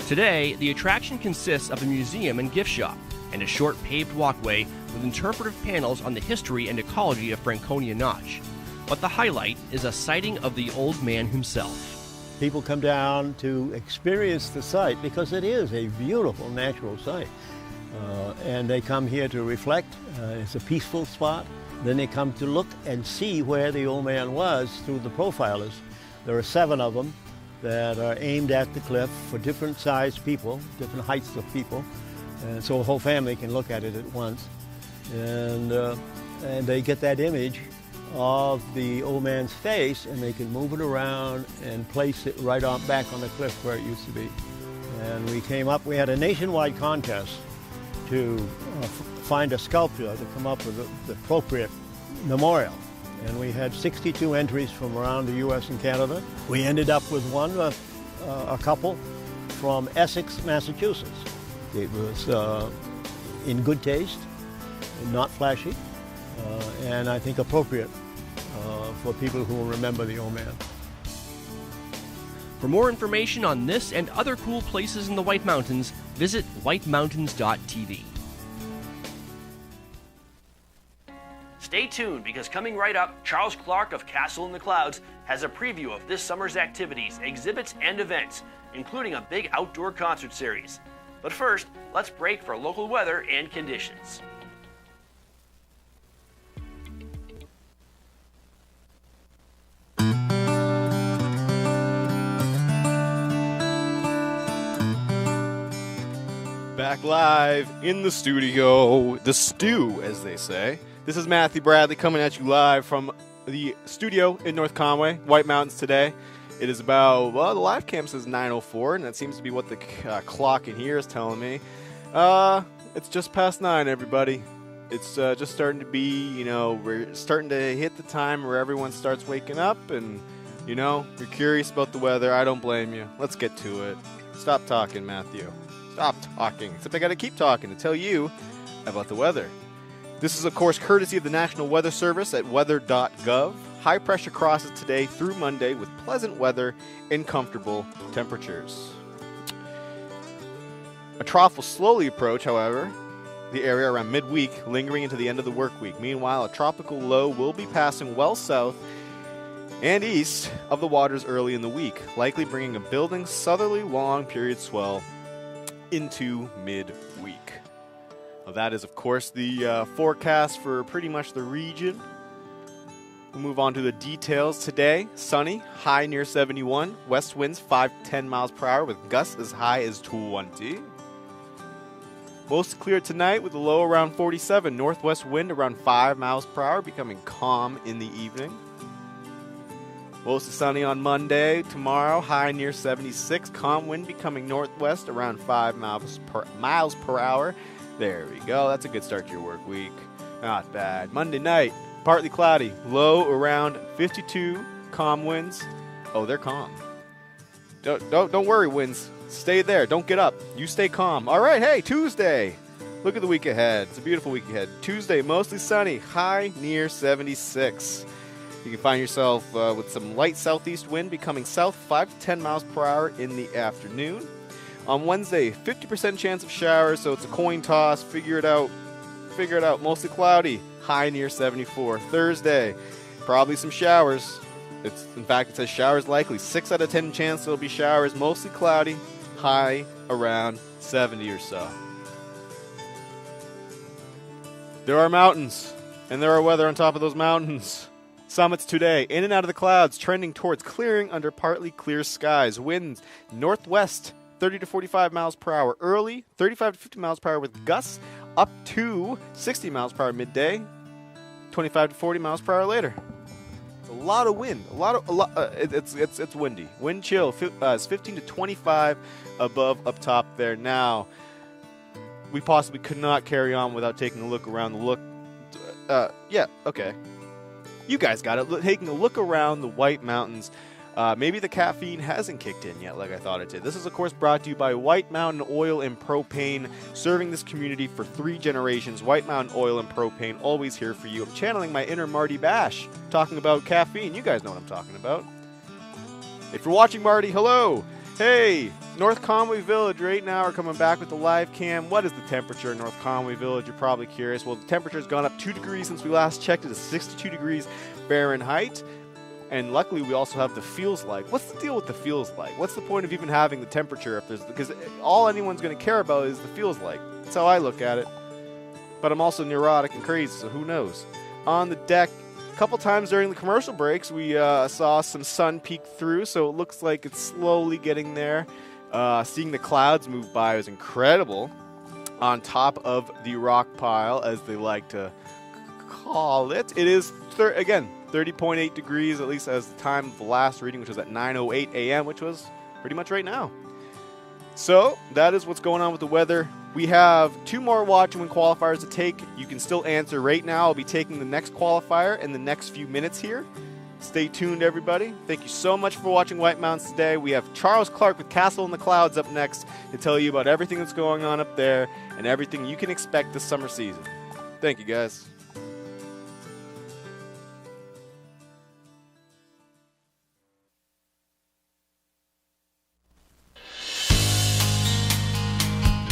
Today, the attraction consists of a museum and gift shop and a short paved walkway with interpretive panels on the history and ecology of Franconia Notch. But the highlight is a sighting of the Old Man himself. People come down to experience the site because it is a beautiful natural site. And they come here to reflect. It's a peaceful spot. Then they come to look and see where the Old Man was through the profilers. There are 7 of them that are aimed at the cliff for different sized people, different heights of people. And so a whole family can look at it at once. And they get that image of the Old Man's face, and they can move it around and place it right on back on the cliff where it used to be. And we had a nationwide contest to find a sculptor to come up with the appropriate memorial. And we had 62 entries from around the U.S. and Canada. We ended up with a couple from Essex, Massachusetts. It was in good taste, not flashy, and I think appropriate for people who will remember the Old Man. For more information on this and other cool places in the White Mountains, visit whitemountains.tv. Stay tuned, because coming right up, Charles Clark of Castle in the Clouds has a preview of this summer's activities, exhibits, and events, including a big outdoor concert series. But first, let's break for local weather and conditions. back live in the studio, the stew, as they say. This is Matthew Bradley coming at you live from the studio in North Conway, White Mountains today. It is about, well, the live cam says 9:04, and that seems to be what the clock in here is telling me. It's just past 9, everybody. It's just starting to be, you know, we're starting to hit the time where everyone starts waking up, and, you know, you're curious about the weather. I don't blame you. Let's get to it. Stop talking, Matthew. Stop talking. Except I got to keep talking to tell you about the weather. This is, of course, courtesy of the National Weather Service at weather.gov. High pressure crosses today through Monday with pleasant weather and comfortable temperatures. A trough will slowly approach, however, the area around midweek, lingering into the end of the work week. Meanwhile, a tropical low will be passing well south and east of the waters early in the week, likely bringing a building southerly long period swell into midweek. Well, that is, of course, the forecast for pretty much the region. We'll move on to the details today. Sunny, high near 71. West winds 5 to 10 miles per hour with gusts as high as 20. Mostly clear tonight with a low around 47. Northwest wind around 5 miles per hour, becoming calm in the evening. Mostly sunny on Monday. Tomorrow, high near 76. Calm wind becoming northwest around 5 miles per hour. There we go. That's a good start to your work week. Not bad. Monday night, partly cloudy. Low around 52. Calm winds. Oh, they're calm. Don't worry, winds. Stay there. Don't get up. You stay calm. All right, hey, Tuesday. Look at the week ahead. It's a beautiful week ahead. Tuesday, mostly sunny. High near 76. You can find yourself with some light southeast wind becoming south 5 to 10 miles per hour in the afternoon. On Wednesday, 50% chance of showers, so it's a coin toss. Figure it out. Mostly cloudy. High near 74. Thursday, probably some showers. In fact, it says showers likely. 6 out of 10 chance there'll be showers. Mostly cloudy. High around 70 or so. There are mountains, and there are weather on top of those mountains. Summits today, in and out of the clouds, trending towards clearing under partly clear skies. Winds northwest, 30 to 45 miles per hour early, 35 to 50 miles per hour with gusts up to 60 miles per hour midday, 25 to 40 miles per hour later. It's a lot of wind. It's windy. Wind chill is 15 to 25 above up top there. Now, we possibly could not carry on without taking a look around okay. You guys got it. Taking a look around the White Mountains. Maybe the caffeine hasn't kicked in yet like I thought it did. This is, of course, brought to you by White Mountain Oil and Propane, serving this community for 3 generations. White Mountain Oil and Propane, always here for you. I'm channeling my inner Marty Bash, talking about caffeine. You guys know what I'm talking about. If you're watching, Marty, hello. Hey, North Conway Village right now are coming back with the live cam. What is the temperature in North Conway Village? You're probably curious. Well, the temperature's gone up 2 degrees since we last checked. It is 62 degrees Fahrenheit. And luckily, we also have the feels like. What's the deal with the feels like? What's the point of even having the temperature because all anyone's going to care about is the feels like. That's how I look at it. But I'm also neurotic and crazy, so who knows? On the deck, a couple times during the commercial breaks, we saw some sun peek through, so it looks like it's slowly getting there. Seeing the clouds move by was incredible. On top of the rock pile, as they like to call it. It is, again, 30.8 degrees, at least as the time of the last reading, which was at 9:08 a.m., which was pretty much right now. So that is what's going on with the weather. We have 2 more Watch and Win qualifiers to take. You can still answer right now. I'll be taking the next qualifier in the next few minutes here. Stay tuned, everybody. Thank you so much for watching White Mountains today. We have Charles Clark with Castle in the Clouds up next to tell you about everything that's going on up there and everything you can expect this summer season. Thank you, guys.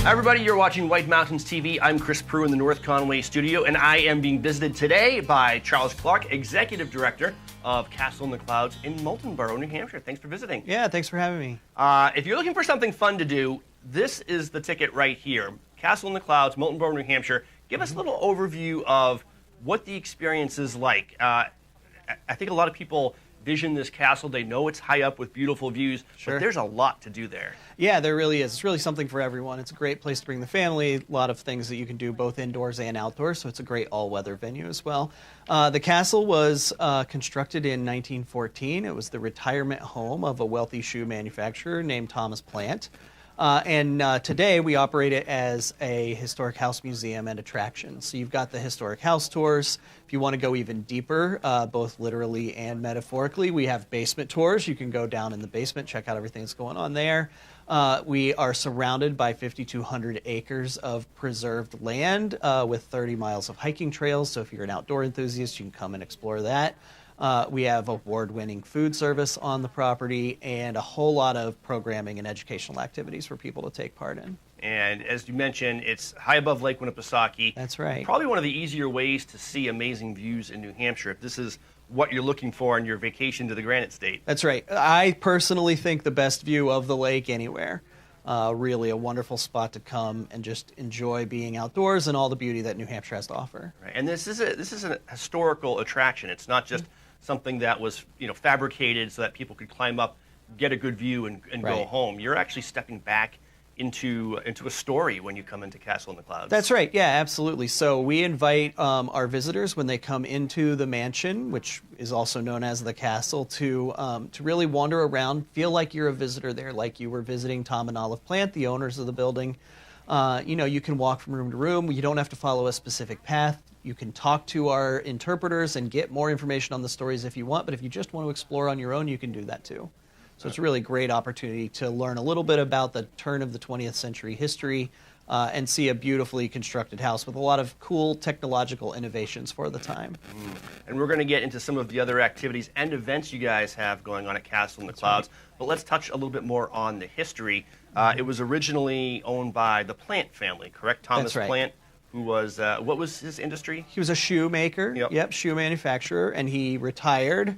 Hi everybody, you're watching White Mountains TV. I'm Chris Prue in the North Conway studio, and I am being visited today by Charles Clark, Executive Director of Castle in the Clouds in Moultonborough, New Hampshire. Thanks for visiting. Yeah, thanks for having me. If you're looking for something fun to do, this is the ticket right here. Castle in the Clouds, Moultonborough, New Hampshire. Give us a little overview of what the experience is like. I think a lot of people vision this castle. They know it's high up with beautiful views, but there's a lot to do there. Yeah, there really is. It's really something for everyone. It's a great place to bring the family. A lot of things that you can do both indoors and outdoors, so it's a great all-weather venue as well. The castle was constructed in 1914. It was the retirement home of a wealthy shoe manufacturer named Thomas Plant. And today we operate it as a historic house museum and attraction. So you've got the historic house tours. If you want to go even deeper, both literally and metaphorically, we have basement tours. You can go down in the basement, check out everything that's going on there. We are surrounded by 5,200 acres of preserved land with 30 miles of hiking trails. So if you're an outdoor enthusiast, you can come and explore that. We have award-winning food service on the property and a whole lot of programming and educational activities for people to take part in. And as you mentioned, it's high above Lake Winnipesaukee. That's right. Probably one of the easier ways to see amazing views in New Hampshire if this is what you're looking for in your vacation to the Granite State. That's right. I personally think the best view of the lake anywhere. Really a wonderful spot to come and just enjoy being outdoors and all the beauty that New Hampshire has to offer. Right. And this is a historical attraction. It's not just something that was fabricated so that people could climb up, get a good view, and go home. You're actually stepping back into a story when you come into Castle in the Clouds. That's right. Yeah, absolutely. So we invite our visitors when they come into the mansion, which is also known as the castle, to really wander around, feel like you're a visitor there, like you were visiting Tom and Olive Plant, the owners of the building. You can walk from room to room. You don't have to follow a specific path. You can talk to our interpreters and get more information on the stories if you want, but if you just want to explore on your own, you can do that too. So it's a really great opportunity to learn a little bit about the turn of the 20th century history and see a beautifully constructed house with a lot of cool technological innovations for the time. And we're going to get into some of the other activities and events you guys have going on at Castle in the Clouds, but let's touch a little bit more on the history. It was originally owned by the Plant family, correct? Thomas Plant, who was, what was his industry? He was a shoemaker, shoe manufacturer, and he retired.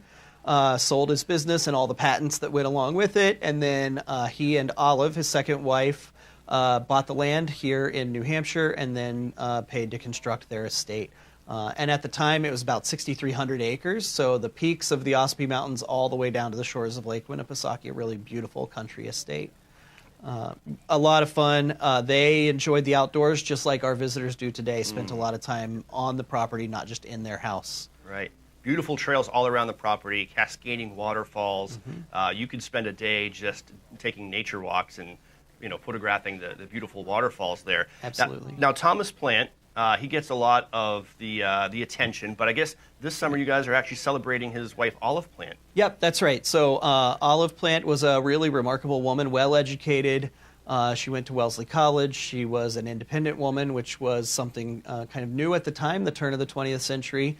Sold his business and all the patents that went along with it, and then he and Olive, his second wife, bought the land here in New Hampshire and then paid to construct their estate. And at the time, it was about 6,300 acres, so the peaks of the Ossipee Mountains all the way down to the shores of Lake Winnipesaukee, a really beautiful country estate. A lot of fun. They enjoyed the outdoors just like our visitors do today, spent a lot of time on the property, not just in their house. Right. Beautiful trails all around the property, cascading waterfalls. You could spend a day just taking nature walks and photographing the beautiful waterfalls there. Absolutely. Now Thomas Plant, he gets a lot of the attention, but I guess this summer you guys are actually celebrating his wife Olive Plant. Yep, that's right. So Olive Plant was a really remarkable woman, well-educated. She went to Wellesley College. She was an independent woman, which was something kind of new at the time, the turn of the 20th century.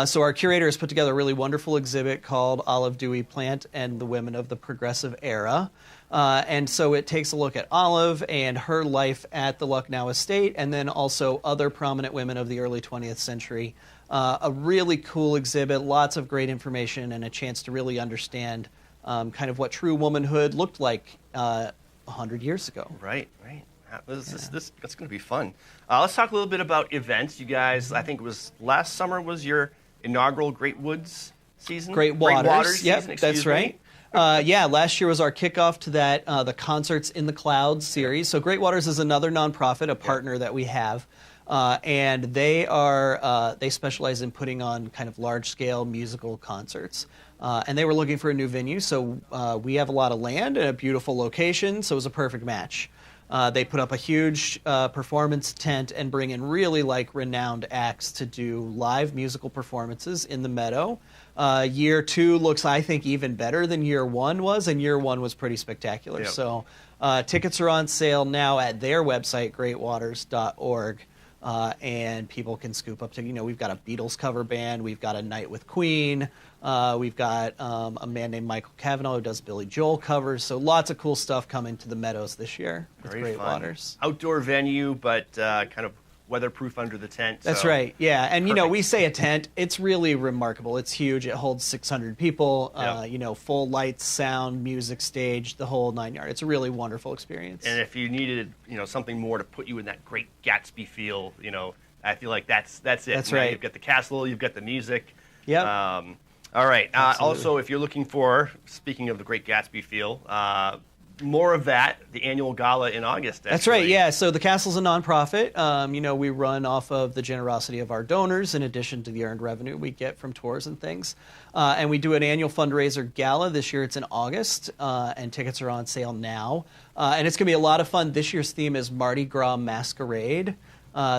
So our curator has put together a really wonderful exhibit called Olive Dewey Plant and the Women of the Progressive Era. And so it takes a look at Olive and her life at the Lucknow Estate, and then also other prominent women of the early 20th century. A really cool exhibit, lots of great information, and a chance to really understand kind of what true womanhood looked like 100 years ago. Right. That's going to be fun. Let's talk a little bit about events. You guys, I think it was last summer was your inaugural Great Woods season? Great Waters season, yep, that's right. Last year was our kickoff to that, the Concerts in the Clouds series. So Great Waters is another nonprofit, a partner that we have. And they specialize in putting on kind of large-scale musical concerts. And they were looking for a new venue, so we have a lot of land and a beautiful location, so it was a perfect match. They put up a huge performance tent and bring in really renowned acts to do live musical performances in the meadow. Year 2 looks, I think, even better than year 1 was, and year 1 was pretty spectacular. Yep. So tickets are on sale now at their website, greatwaters.org. And people can scoop up to, we've got a Beatles cover band, we've got a night with Queen, we've got a man named Michael Cavanaugh who does Billy Joel covers, so lots of cool stuff coming to the Meadows this year with Great Waters. Outdoor venue, but kind of weatherproof under the tent. That's right, yeah. And, we say a tent, it's really remarkable. It's huge. It holds 600 people, full lights, sound, music, stage, the whole 9 yards. It's a really wonderful experience. And if you needed, something more to put you in that great Gatsby feel, I feel like that's it. That's right. You've got the castle, you've got the music. Yep. All right. Absolutely. Also, if you're looking for, speaking of the Great Gatsby feel, more of that, the annual gala in August. That's right, yeah. So the Castle's a nonprofit. We run off of the generosity of our donors in addition to the earned revenue we get from tours and things. And we do an annual fundraiser gala. This year it's in August, and tickets are on sale now. And it's going to be a lot of fun. This year's theme is Mardi Gras Masquerade.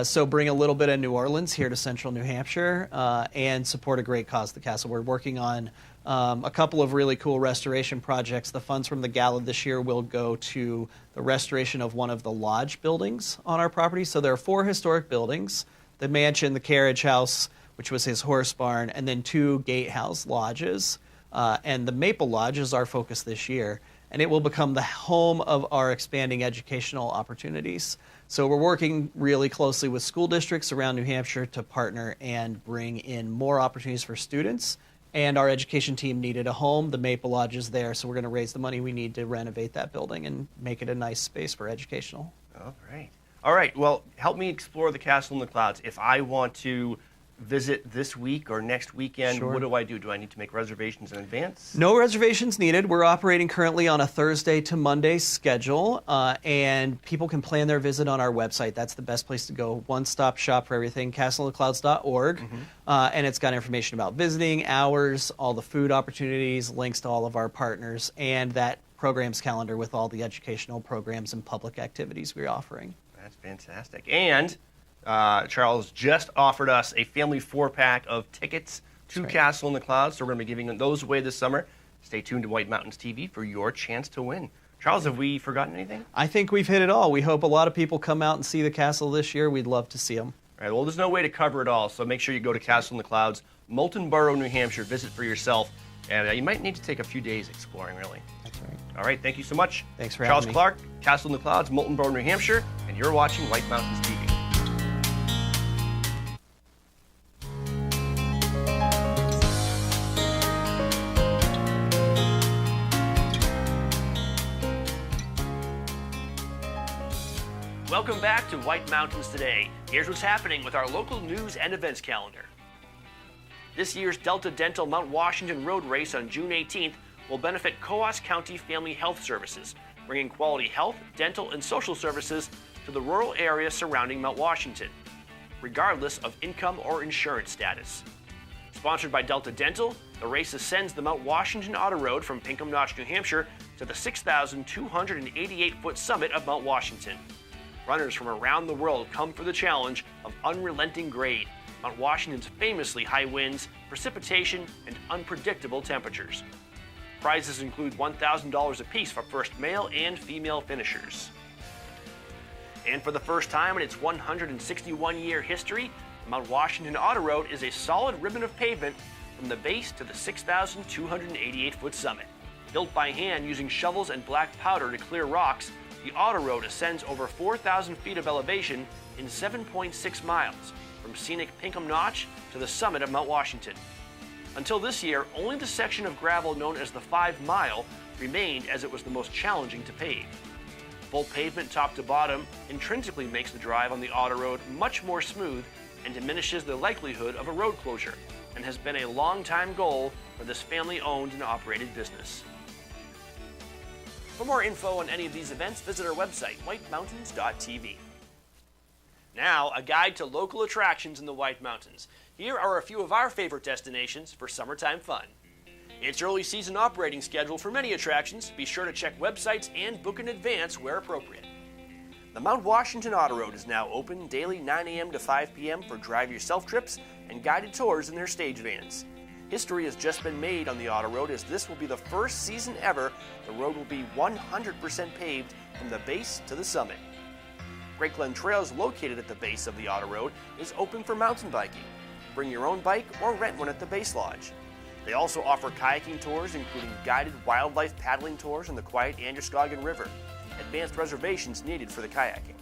So bring a little bit of New Orleans here to central New Hampshire and support a great cause, the Castle. We're working on a couple of really cool restoration projects. The funds from the gala this year will go to the restoration of one of the lodge buildings on our property. So there are 4 historic buildings, the mansion, the carriage house, which was his horse barn, and then 2 gatehouse lodges. And the Maple Lodge is our focus this year, and it will become the home of our expanding educational opportunities. So we're working really closely with school districts around New Hampshire to partner and bring in more opportunities for students. And our education team needed a home. The Maple Lodge is there, so we're going to raise the money we need to renovate that building and make it a nice space for educational. Oh, great. All right, well, help me explore the Castle in the Clouds. If I want to visit this week or next weekend, Sure. what do I do? Do I need to make reservations in advance? No reservations needed. We're operating currently on a Thursday to Monday schedule, and people can plan their visit on our website. That's the best place to go. One-stop shop for everything, castleintheclouds.org. And it's got information about visiting, hours, all the food opportunities, links to all of our partners, and that programs calendar with all the educational programs and public activities we're offering. That's fantastic. And Charles just offered us a family 4-pack of tickets to Castle in the Clouds, so we're going to be giving those away this summer. Stay tuned to White Mountains TV for your chance to win. Charles, have we forgotten anything? I think we've hit it all. We hope a lot of people come out and see the Castle this year. We'd love to see them. All right, well, there's no way to cover it all, so make sure you go to Castle in the Clouds, Moulton Borough, New Hampshire. Visit for yourself, and you might need to take a few days exploring, really. That's right. All right, thank you so much. Thanks for Charles having me. Clark, Castle in the Clouds, Moulton Borough, New Hampshire, and you're watching White Mountains TV. Welcome back to White Mountains Today. Here's what's happening with our local news and events calendar. This year's Delta Dental Mount Washington Road Race on June 18th will benefit Coos County Family Health Services, bringing quality health, dental, and social services to the rural area surrounding Mount Washington, regardless of income or insurance status. Sponsored by Delta Dental, the race ascends the Mount Washington Auto Road from Pinkham Notch, New Hampshire, to the 6,288-foot summit of Mount Washington. Runners from around the world come for the challenge of unrelenting grade, Mount Washington's famously high winds, precipitation, and unpredictable temperatures. Prizes include $1,000 apiece for first male and female finishers. And for the first time in its 161-year history, the Mount Washington Auto Road is a solid ribbon of pavement from the base to the 6,288-foot summit. Built by hand using shovels and black powder to clear rocks, the Auto Road ascends over 4,000 feet of elevation in 7.6 miles, from scenic Pinkham Notch to the summit of Mount Washington. Until this year, only the section of gravel known as the 5 Mile remained, as it was the most challenging to pave. Full pavement top to bottom intrinsically makes the drive on the Auto Road much more smooth and diminishes the likelihood of a road closure, and has been a long-time goal for this family-owned and operated business. For more info on any of these events, visit our website, whitemountains.tv. Now, a guide to local attractions in the White Mountains. Here are a few of our favorite destinations for summertime fun. It's early season operating schedule for many attractions. Be sure to check websites and book in advance where appropriate. The Mount Washington Auto Road is now open daily 9 a.m. to 5 p.m. for drive-yourself trips and guided tours in their stage vans. History has just been made on the Auto Road, as this will be the first season ever the road will be 100% paved from the base to the summit. Great Glen Trails, located at the base of the Auto Road, is open for mountain biking. Bring your own bike or rent one at the Base Lodge. They also offer kayaking tours, including guided wildlife paddling tours on the quiet Androscoggin River. Advanced reservations needed for the kayaking.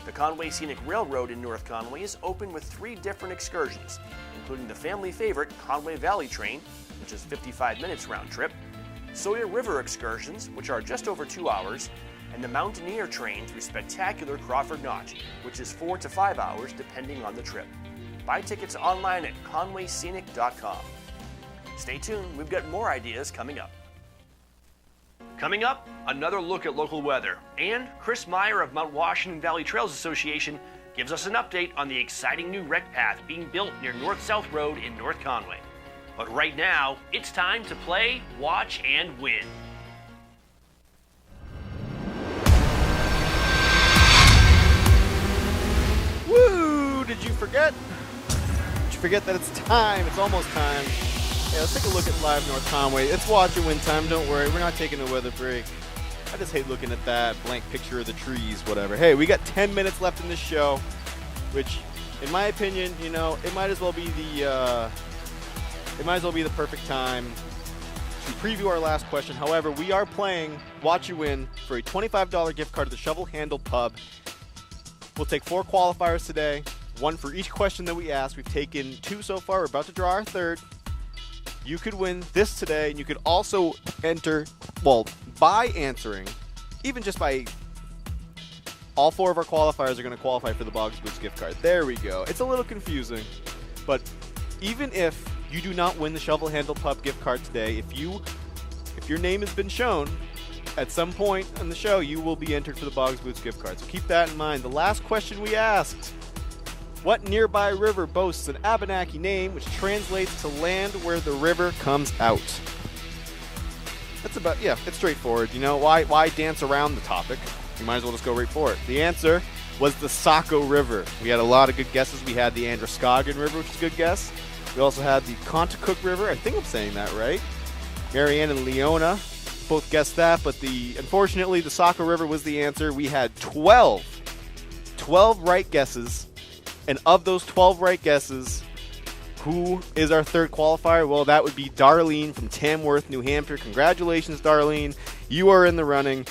The Conway Scenic Railroad in North Conway is open with 3 different excursions, including the family favorite Conway Valley Train, which is 55 minutes round trip, Sawyer River excursions, which are just over 2 hours, and the Mountaineer Train through spectacular Crawford Notch, which is 4 to 5 hours depending on the trip. Buy tickets online at conwayscenic.com. Stay tuned, we've got more ideas coming up. Coming up, another look at local weather, and Chris Meyer of Mount Washington Valley Trails Association gives us an update on the exciting new rec path being built near North-South Road in North Conway. But right now, it's time to play, watch, and win. Woo! Did you forget? Did you forget that it's time? It's almost time. Yeah, let's take a look at live North Conway. It's watch and win time. Don't worry, we're not taking a weather break. I just hate looking at that blank picture of the trees, whatever. Hey, we got 10 minutes left in this show, which, in my opinion, you know, it might as well be the perfect time to preview our last question. However, we are playing Watch You Win for a $25 gift card to the Shovel Handle Pub. We'll take 4 qualifiers today, 1 for each question that we ask. We've taken 2 so far. We're about to draw our 3rd. You could win this today, and you could also enter, well, by answering, even just by all 4 of our qualifiers are going to qualify for the Boggs Boots gift card. There we go. It's a little confusing, but even if you do not win the Shovel Handle Pub gift card today, if your name has been shown at some point in the show, you will be entered for the Boggs Boots gift card. So keep that in mind. The last question we asked: what nearby river boasts an Abenaki name which translates to land where the river comes out? That's about, yeah, it's straightforward. You know, why dance around the topic? You might as well just go right for it. The answer was the Saco River. We had a lot of good guesses. We had the Androscoggin River, which is a good guess. We also had the Contoocook River. I think I'm saying that right. Marianne and Leona both guessed that, but unfortunately, the Saco River was the answer. We had 12 right guesses. And of those 12 right guesses, who is our 3rd qualifier? Well, that would be Darlene from Tamworth, New Hampshire. Congratulations, Darlene. You are in the running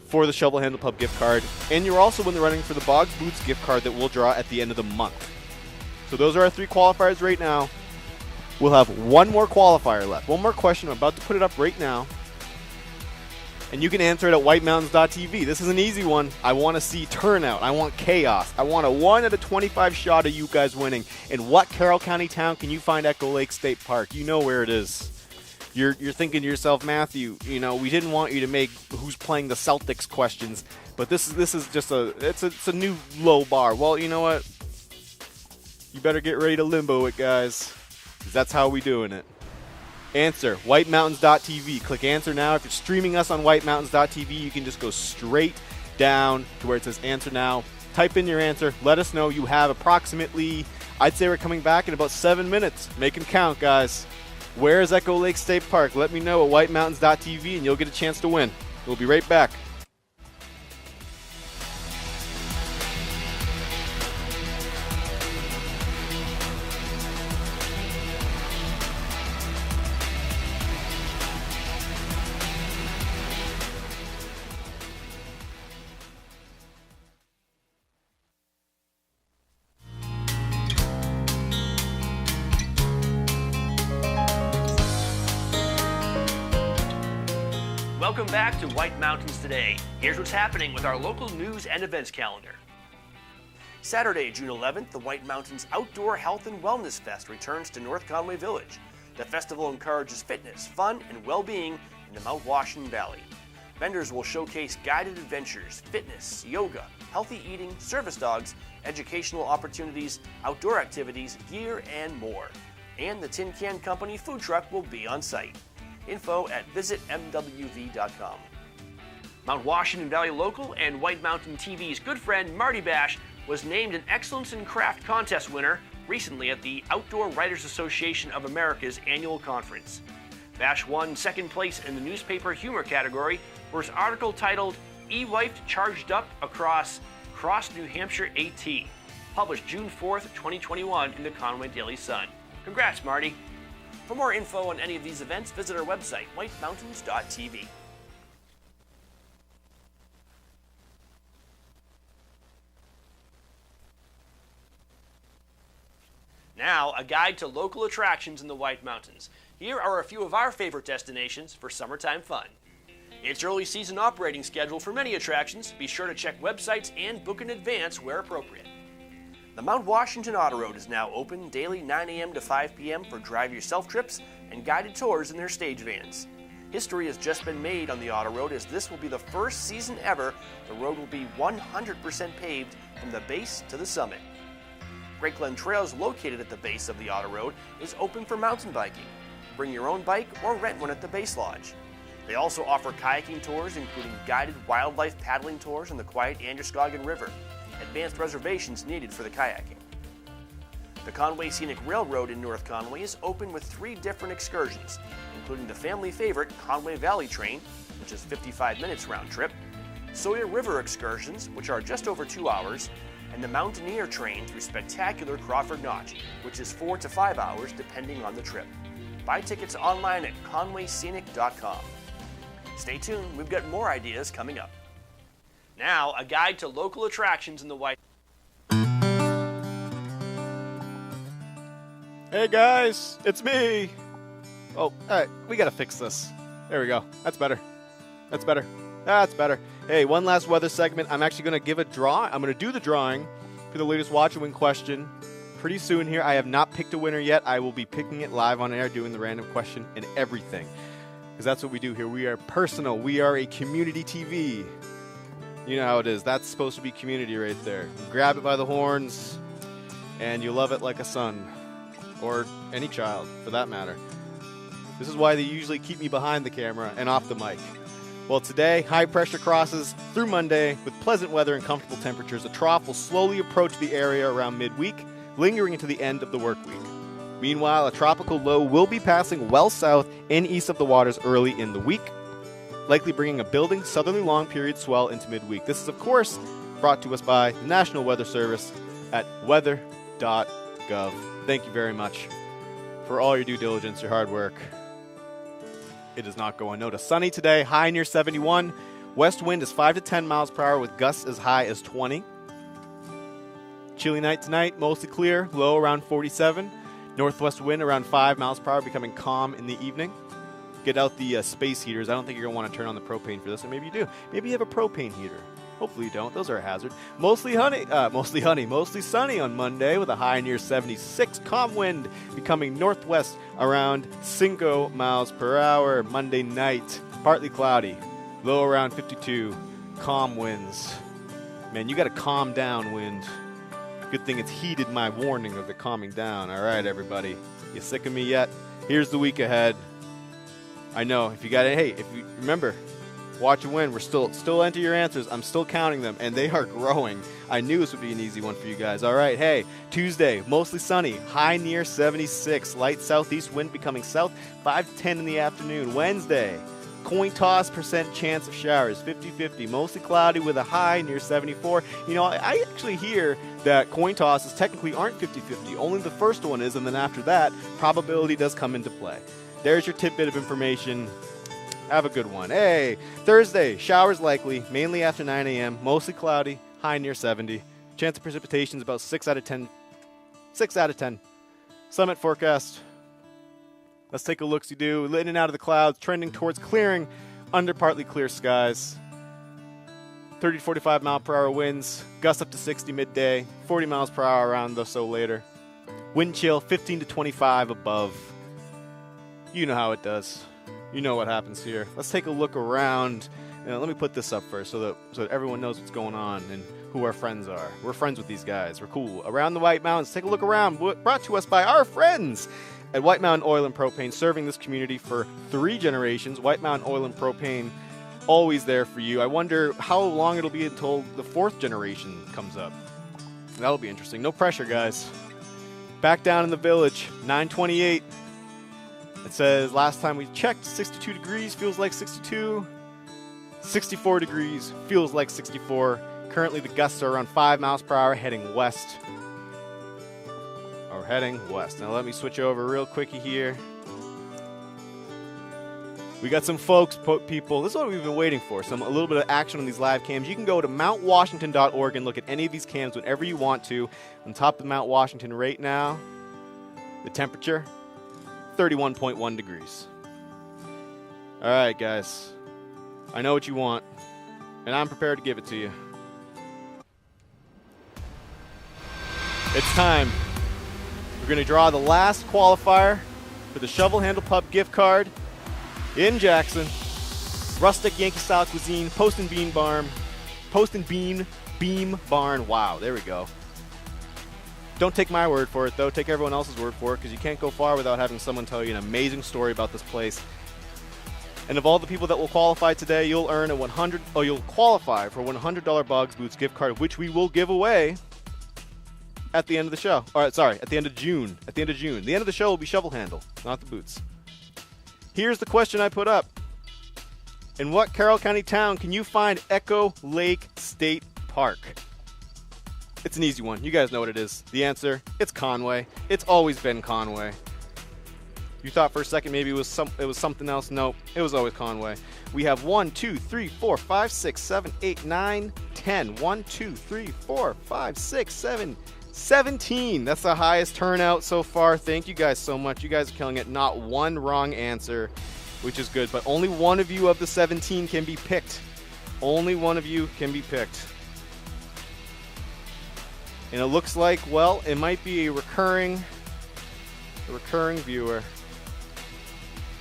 for the Shovel Handle Pub gift card. And you're also in the running for the Boggs Boots gift card that we'll draw at the end of the month. So those are our 3 qualifiers right now. We'll have 1 more qualifier left. 1 more question. I'm about to put it up right now. And you can answer it at whitemountains.tv. This is an easy one. I want to see turnout. I want chaos. I want a 1 out of 25 shot of you guys winning. In what Carroll County town can you find Echo Lake State Park? You know where it is. You're thinking to yourself, Matthew, you know, we didn't want you to make who's playing the Celtics questions, but this is just it's a new low bar. Well, you know what? You better get ready to limbo it, guys, because that's how we doing it. Answer, whitemountains.tv. Click answer now. If you're streaming us on whitemountains.tv, you can just go straight down to where it says answer now. Type in your answer. Let us know. You have approximately, I'd say we're coming back in about 7 minutes. Make them count, guys. Where is Echo Lake State Park? Let me know at whitemountains.tv and you'll get a chance to win. We'll be right back. Welcome back to White Mountains Today. Here's what's happening with our local news and events calendar. Saturday, June 11th, the White Mountains Outdoor Health and Wellness Fest returns to North Conway Village. The festival encourages fitness, fun, and well-being in the Mount Washington Valley. Vendors will showcase guided adventures, fitness, yoga, healthy eating, service dogs, educational opportunities, outdoor activities, gear, and more. And the Tin Can Company food truck will be on site. Info at visitmwv.com. Mount Washington Valley Local and White Mountain TV's good friend Marty Bash was named an Excellence in Craft contest winner recently at the Outdoor Writers Association of America's annual conference. Bash won 2nd place in the newspaper humor category for his article titled "E-Wife Charged Up Across New Hampshire AT," published June 4th, 2021 in the Conway Daily Sun. Congrats, Marty. For more info on any of these events, visit our website, whitemountains.tv. Now, a guide to local attractions in the White Mountains. Here are a few of our favorite destinations for summertime fun. It's early season operating schedule for many attractions. Be sure to check websites and book in advance where appropriate. The Mount Washington Auto Road is now open daily 9 a.m. to 5 p.m. for drive-yourself trips and guided tours in their stage vans. History has just been made on the Auto Road, as this will be the first season ever the road will be 100% paved from the base to the summit. Great Glen Trails, located at the base of the Auto Road, is open for mountain biking. Bring your own bike or rent one at the Base Lodge. They also offer kayaking tours, including guided wildlife paddling tours on the quiet Androscoggin River. Advanced reservations needed for the kayaking. The Conway Scenic Railroad in North Conway is open with 3 different excursions, including the family favorite Conway Valley Train, which is 55 minutes round trip, Sawyer River excursions, which are just over 2 hours, and the Mountaineer Train through spectacular Crawford Notch, which is 4 to 5 hours depending on the trip. Buy tickets online at conwayscenic.com. Stay tuned, we've got more ideas coming up. Now, a guide to local attractions in the White. Hey guys, it's me. Oh, alright, we gotta fix this. There we go. That's better. That's better. That's better. Hey, one last weather segment. I'm actually gonna give a draw. I'm gonna do the drawing for the latest Watch and Win question pretty soon here. I have not picked a winner yet. I will be picking it live on air, doing the random question and everything. Because that's what we do here. We are personal. We are a community TV. You know how it is. That's supposed to be community right there. You grab it by the horns, and you love it like a son. Or any child, for that matter. This is why they usually keep me behind the camera and off the mic. Well, today, high pressure crosses through Monday with pleasant weather and comfortable temperatures. A trough will slowly approach the area around midweek, lingering into the end of the work week. Meanwhile, a tropical low will be passing well south and east of the waters early in the week, likely bringing a building southerly long period swell into midweek. This is, of course, brought to us by the National Weather Service at weather.gov. Thank you very much for all your due diligence, your hard work. It does not go unnoticed. Sunny today, high near 71. West wind is 5 to 10 miles per hour with gusts as high as 20. Chilly night tonight, mostly clear, low around 47. Northwest wind around 5 miles per hour, becoming calm in the evening. Get out the space heaters. I don't think you're going to want to turn on the propane for this, or maybe you do. Maybe you have a propane heater. Hopefully you don't. Those are a hazard. Mostly sunny on Monday with a high near 76. Calm wind becoming northwest around 5 miles per hour. Monday night, partly cloudy, low around 52. Calm winds. Man, you got to calm down, wind. Good thing it's heeded my warning of it calming down. All right, everybody. You sick of me yet? Here's the week ahead. I know. If you got it, hey, if you remember, Watch and Win. We're still enter your answers. I'm still counting them, and they are growing. I knew this would be an easy one for you guys. All right, hey, Tuesday, mostly sunny, high near 76. Light southeast wind becoming south, 5 to 10 in the afternoon. Wednesday, coin toss % chance of showers, 50-50. Mostly cloudy with a high near 74. You know, I actually hear that coin tosses technically aren't 50-50. Only the first one is, and then after that, probability does come into play. There's your tidbit of information. Have a good one. Hey, Thursday, showers likely, mainly after 9 a.m., mostly cloudy, high near 70. Chance of precipitation is about 6 out of 10. 6 out of 10. Summit forecast. Let's take a look-see-do. In and out of the clouds, trending towards clearing under partly clear skies. 30 to 45 mile per hour winds, gusts up to 60 midday, 40 miles per hour around the so later. Wind chill 15 to 25 above. You know how it does. You know what happens here. Let's take a look around. Let me put this up first so that everyone knows what's going on and who our friends are. We're friends with these guys. We're cool. Around the White Mountains, take a look around. Brought to us by our friends at White Mountain Oil and Propane, serving this community for 3 generations. White Mountain Oil and Propane, always there for you. I wonder how long it'll be until the 4th generation comes up. That'll be interesting. No pressure, guys. Back down in the village, 928. It says last time we checked, 62 degrees, feels like 62. 64 degrees, feels like 64. Currently the gusts are around 5 miles per hour heading west. Or heading west. Now let me switch over real quickie here. We got some folks, people. This is what we've been waiting for. A little bit of action on these live cams. You can go to mountwashington.org and look at any of these cams whenever you want to. On top of Mount Washington right now, the temperature, 31.1 degrees. All right, guys. I know what you want, and I'm prepared to give it to you. It's time. We're going to draw the last qualifier for the Shovel Handle Pub gift card in Jackson. Rustic Yankee-style cuisine, Post and Bean Beam Barn. Wow, there we go. Don't take my word for it, though. Take everyone else's word for it, because you can't go far without having someone tell you an amazing story about this place. And of all the people that will qualify today, you'll you'll qualify for a $100 Boggs Boots gift card, which we will give away at the end of the show. All right, sorry, at the end of June. At the end of June. The end of the show will be Shovel Handle, not the boots. Here's the question I put up. In what Carroll County town can you find Echo Lake State Park? It's an easy one. You guys know what it is. The answer, it's Conway. It's always been Conway. You thought for a second maybe it was something else. No, it was always Conway. We have 1, 2, 3, 4, 5, 6, 7, 8, 9, 10. 1, 2, 3, 4, 5, 6, 7, 17. That's the highest turnout so far. Thank you guys so much. You guys are killing it. Not one wrong answer, which is good. But only one of you of the 17 can be picked. Only one of you can be picked. And it looks like, well, it might be a recurring viewer.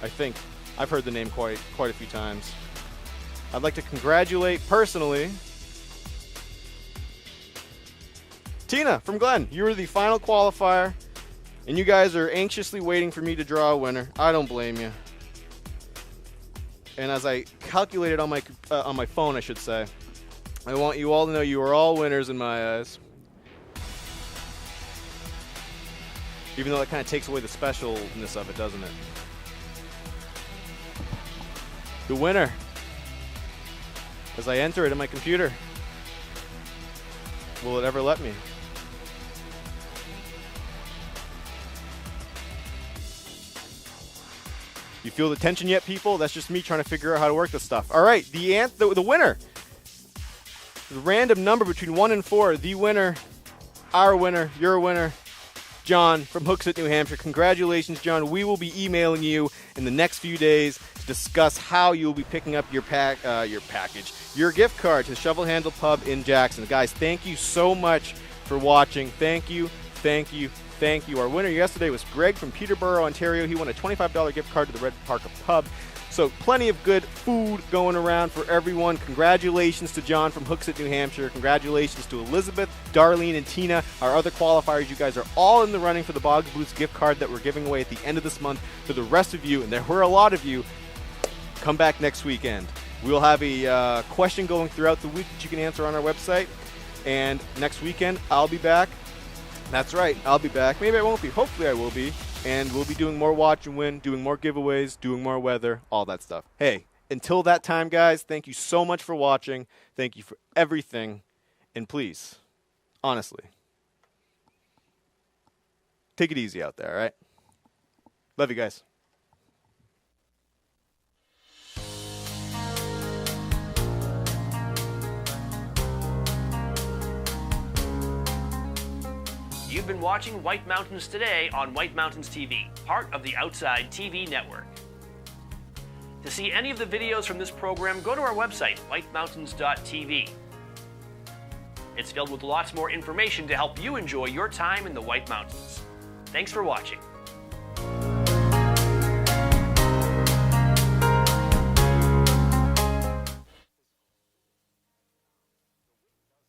I think. I've heard the name quite a few times. I'd like to congratulate personally Tina from Glenn. You were the final qualifier, and you guys are anxiously waiting for me to draw a winner. I don't blame you. And as I calculated on my phone, I should say, I want you all to know you are all winners in my eyes. Even though that kind of takes away the specialness of it, doesn't it? The winner, as I enter it in my computer, will it ever let me? You feel the tension yet, people? That's just me trying to figure out how to work this stuff. All right, the winner, the random number between 1 and 4, the winner, our winner, your winner, John from Hooksett, New Hampshire. Congratulations, John. We will be emailing you in the next few days to discuss how you will be picking up your package, your gift card to the Shovel Handle Pub in Jackson. Guys, thank you so much for watching. Thank you, thank you, thank you. Our winner yesterday was Greg from Peterborough, Ontario. He won a $25 gift card to the Red Parker Pub. So plenty of good food going around for everyone. Congratulations to John from Hooksett, New Hampshire. Congratulations to Elizabeth, Darlene, and Tina, our other qualifiers. You guys are all in the running for the Boggs Boots gift card that we're giving away at the end of this month. To the rest of you, and there were a lot of you, come back next weekend. We'll have a question going throughout the week that you can answer on our website. And next weekend, I'll be back. That's right, I'll be back. Maybe I won't be. Hopefully I will be. And we'll be doing more Watch and Win, doing more giveaways, doing more weather, all that stuff. Hey, until that time, guys, thank you so much for watching. Thank you for everything. And please, honestly, take it easy out there, all right? Love you guys. You've been watching White Mountains Today on White Mountains TV, part of the Outside TV network. To see any of the videos from this program, go to our website, whitemountains.tv. It's filled with lots more information to help you enjoy your time in the White Mountains. Thanks for watching.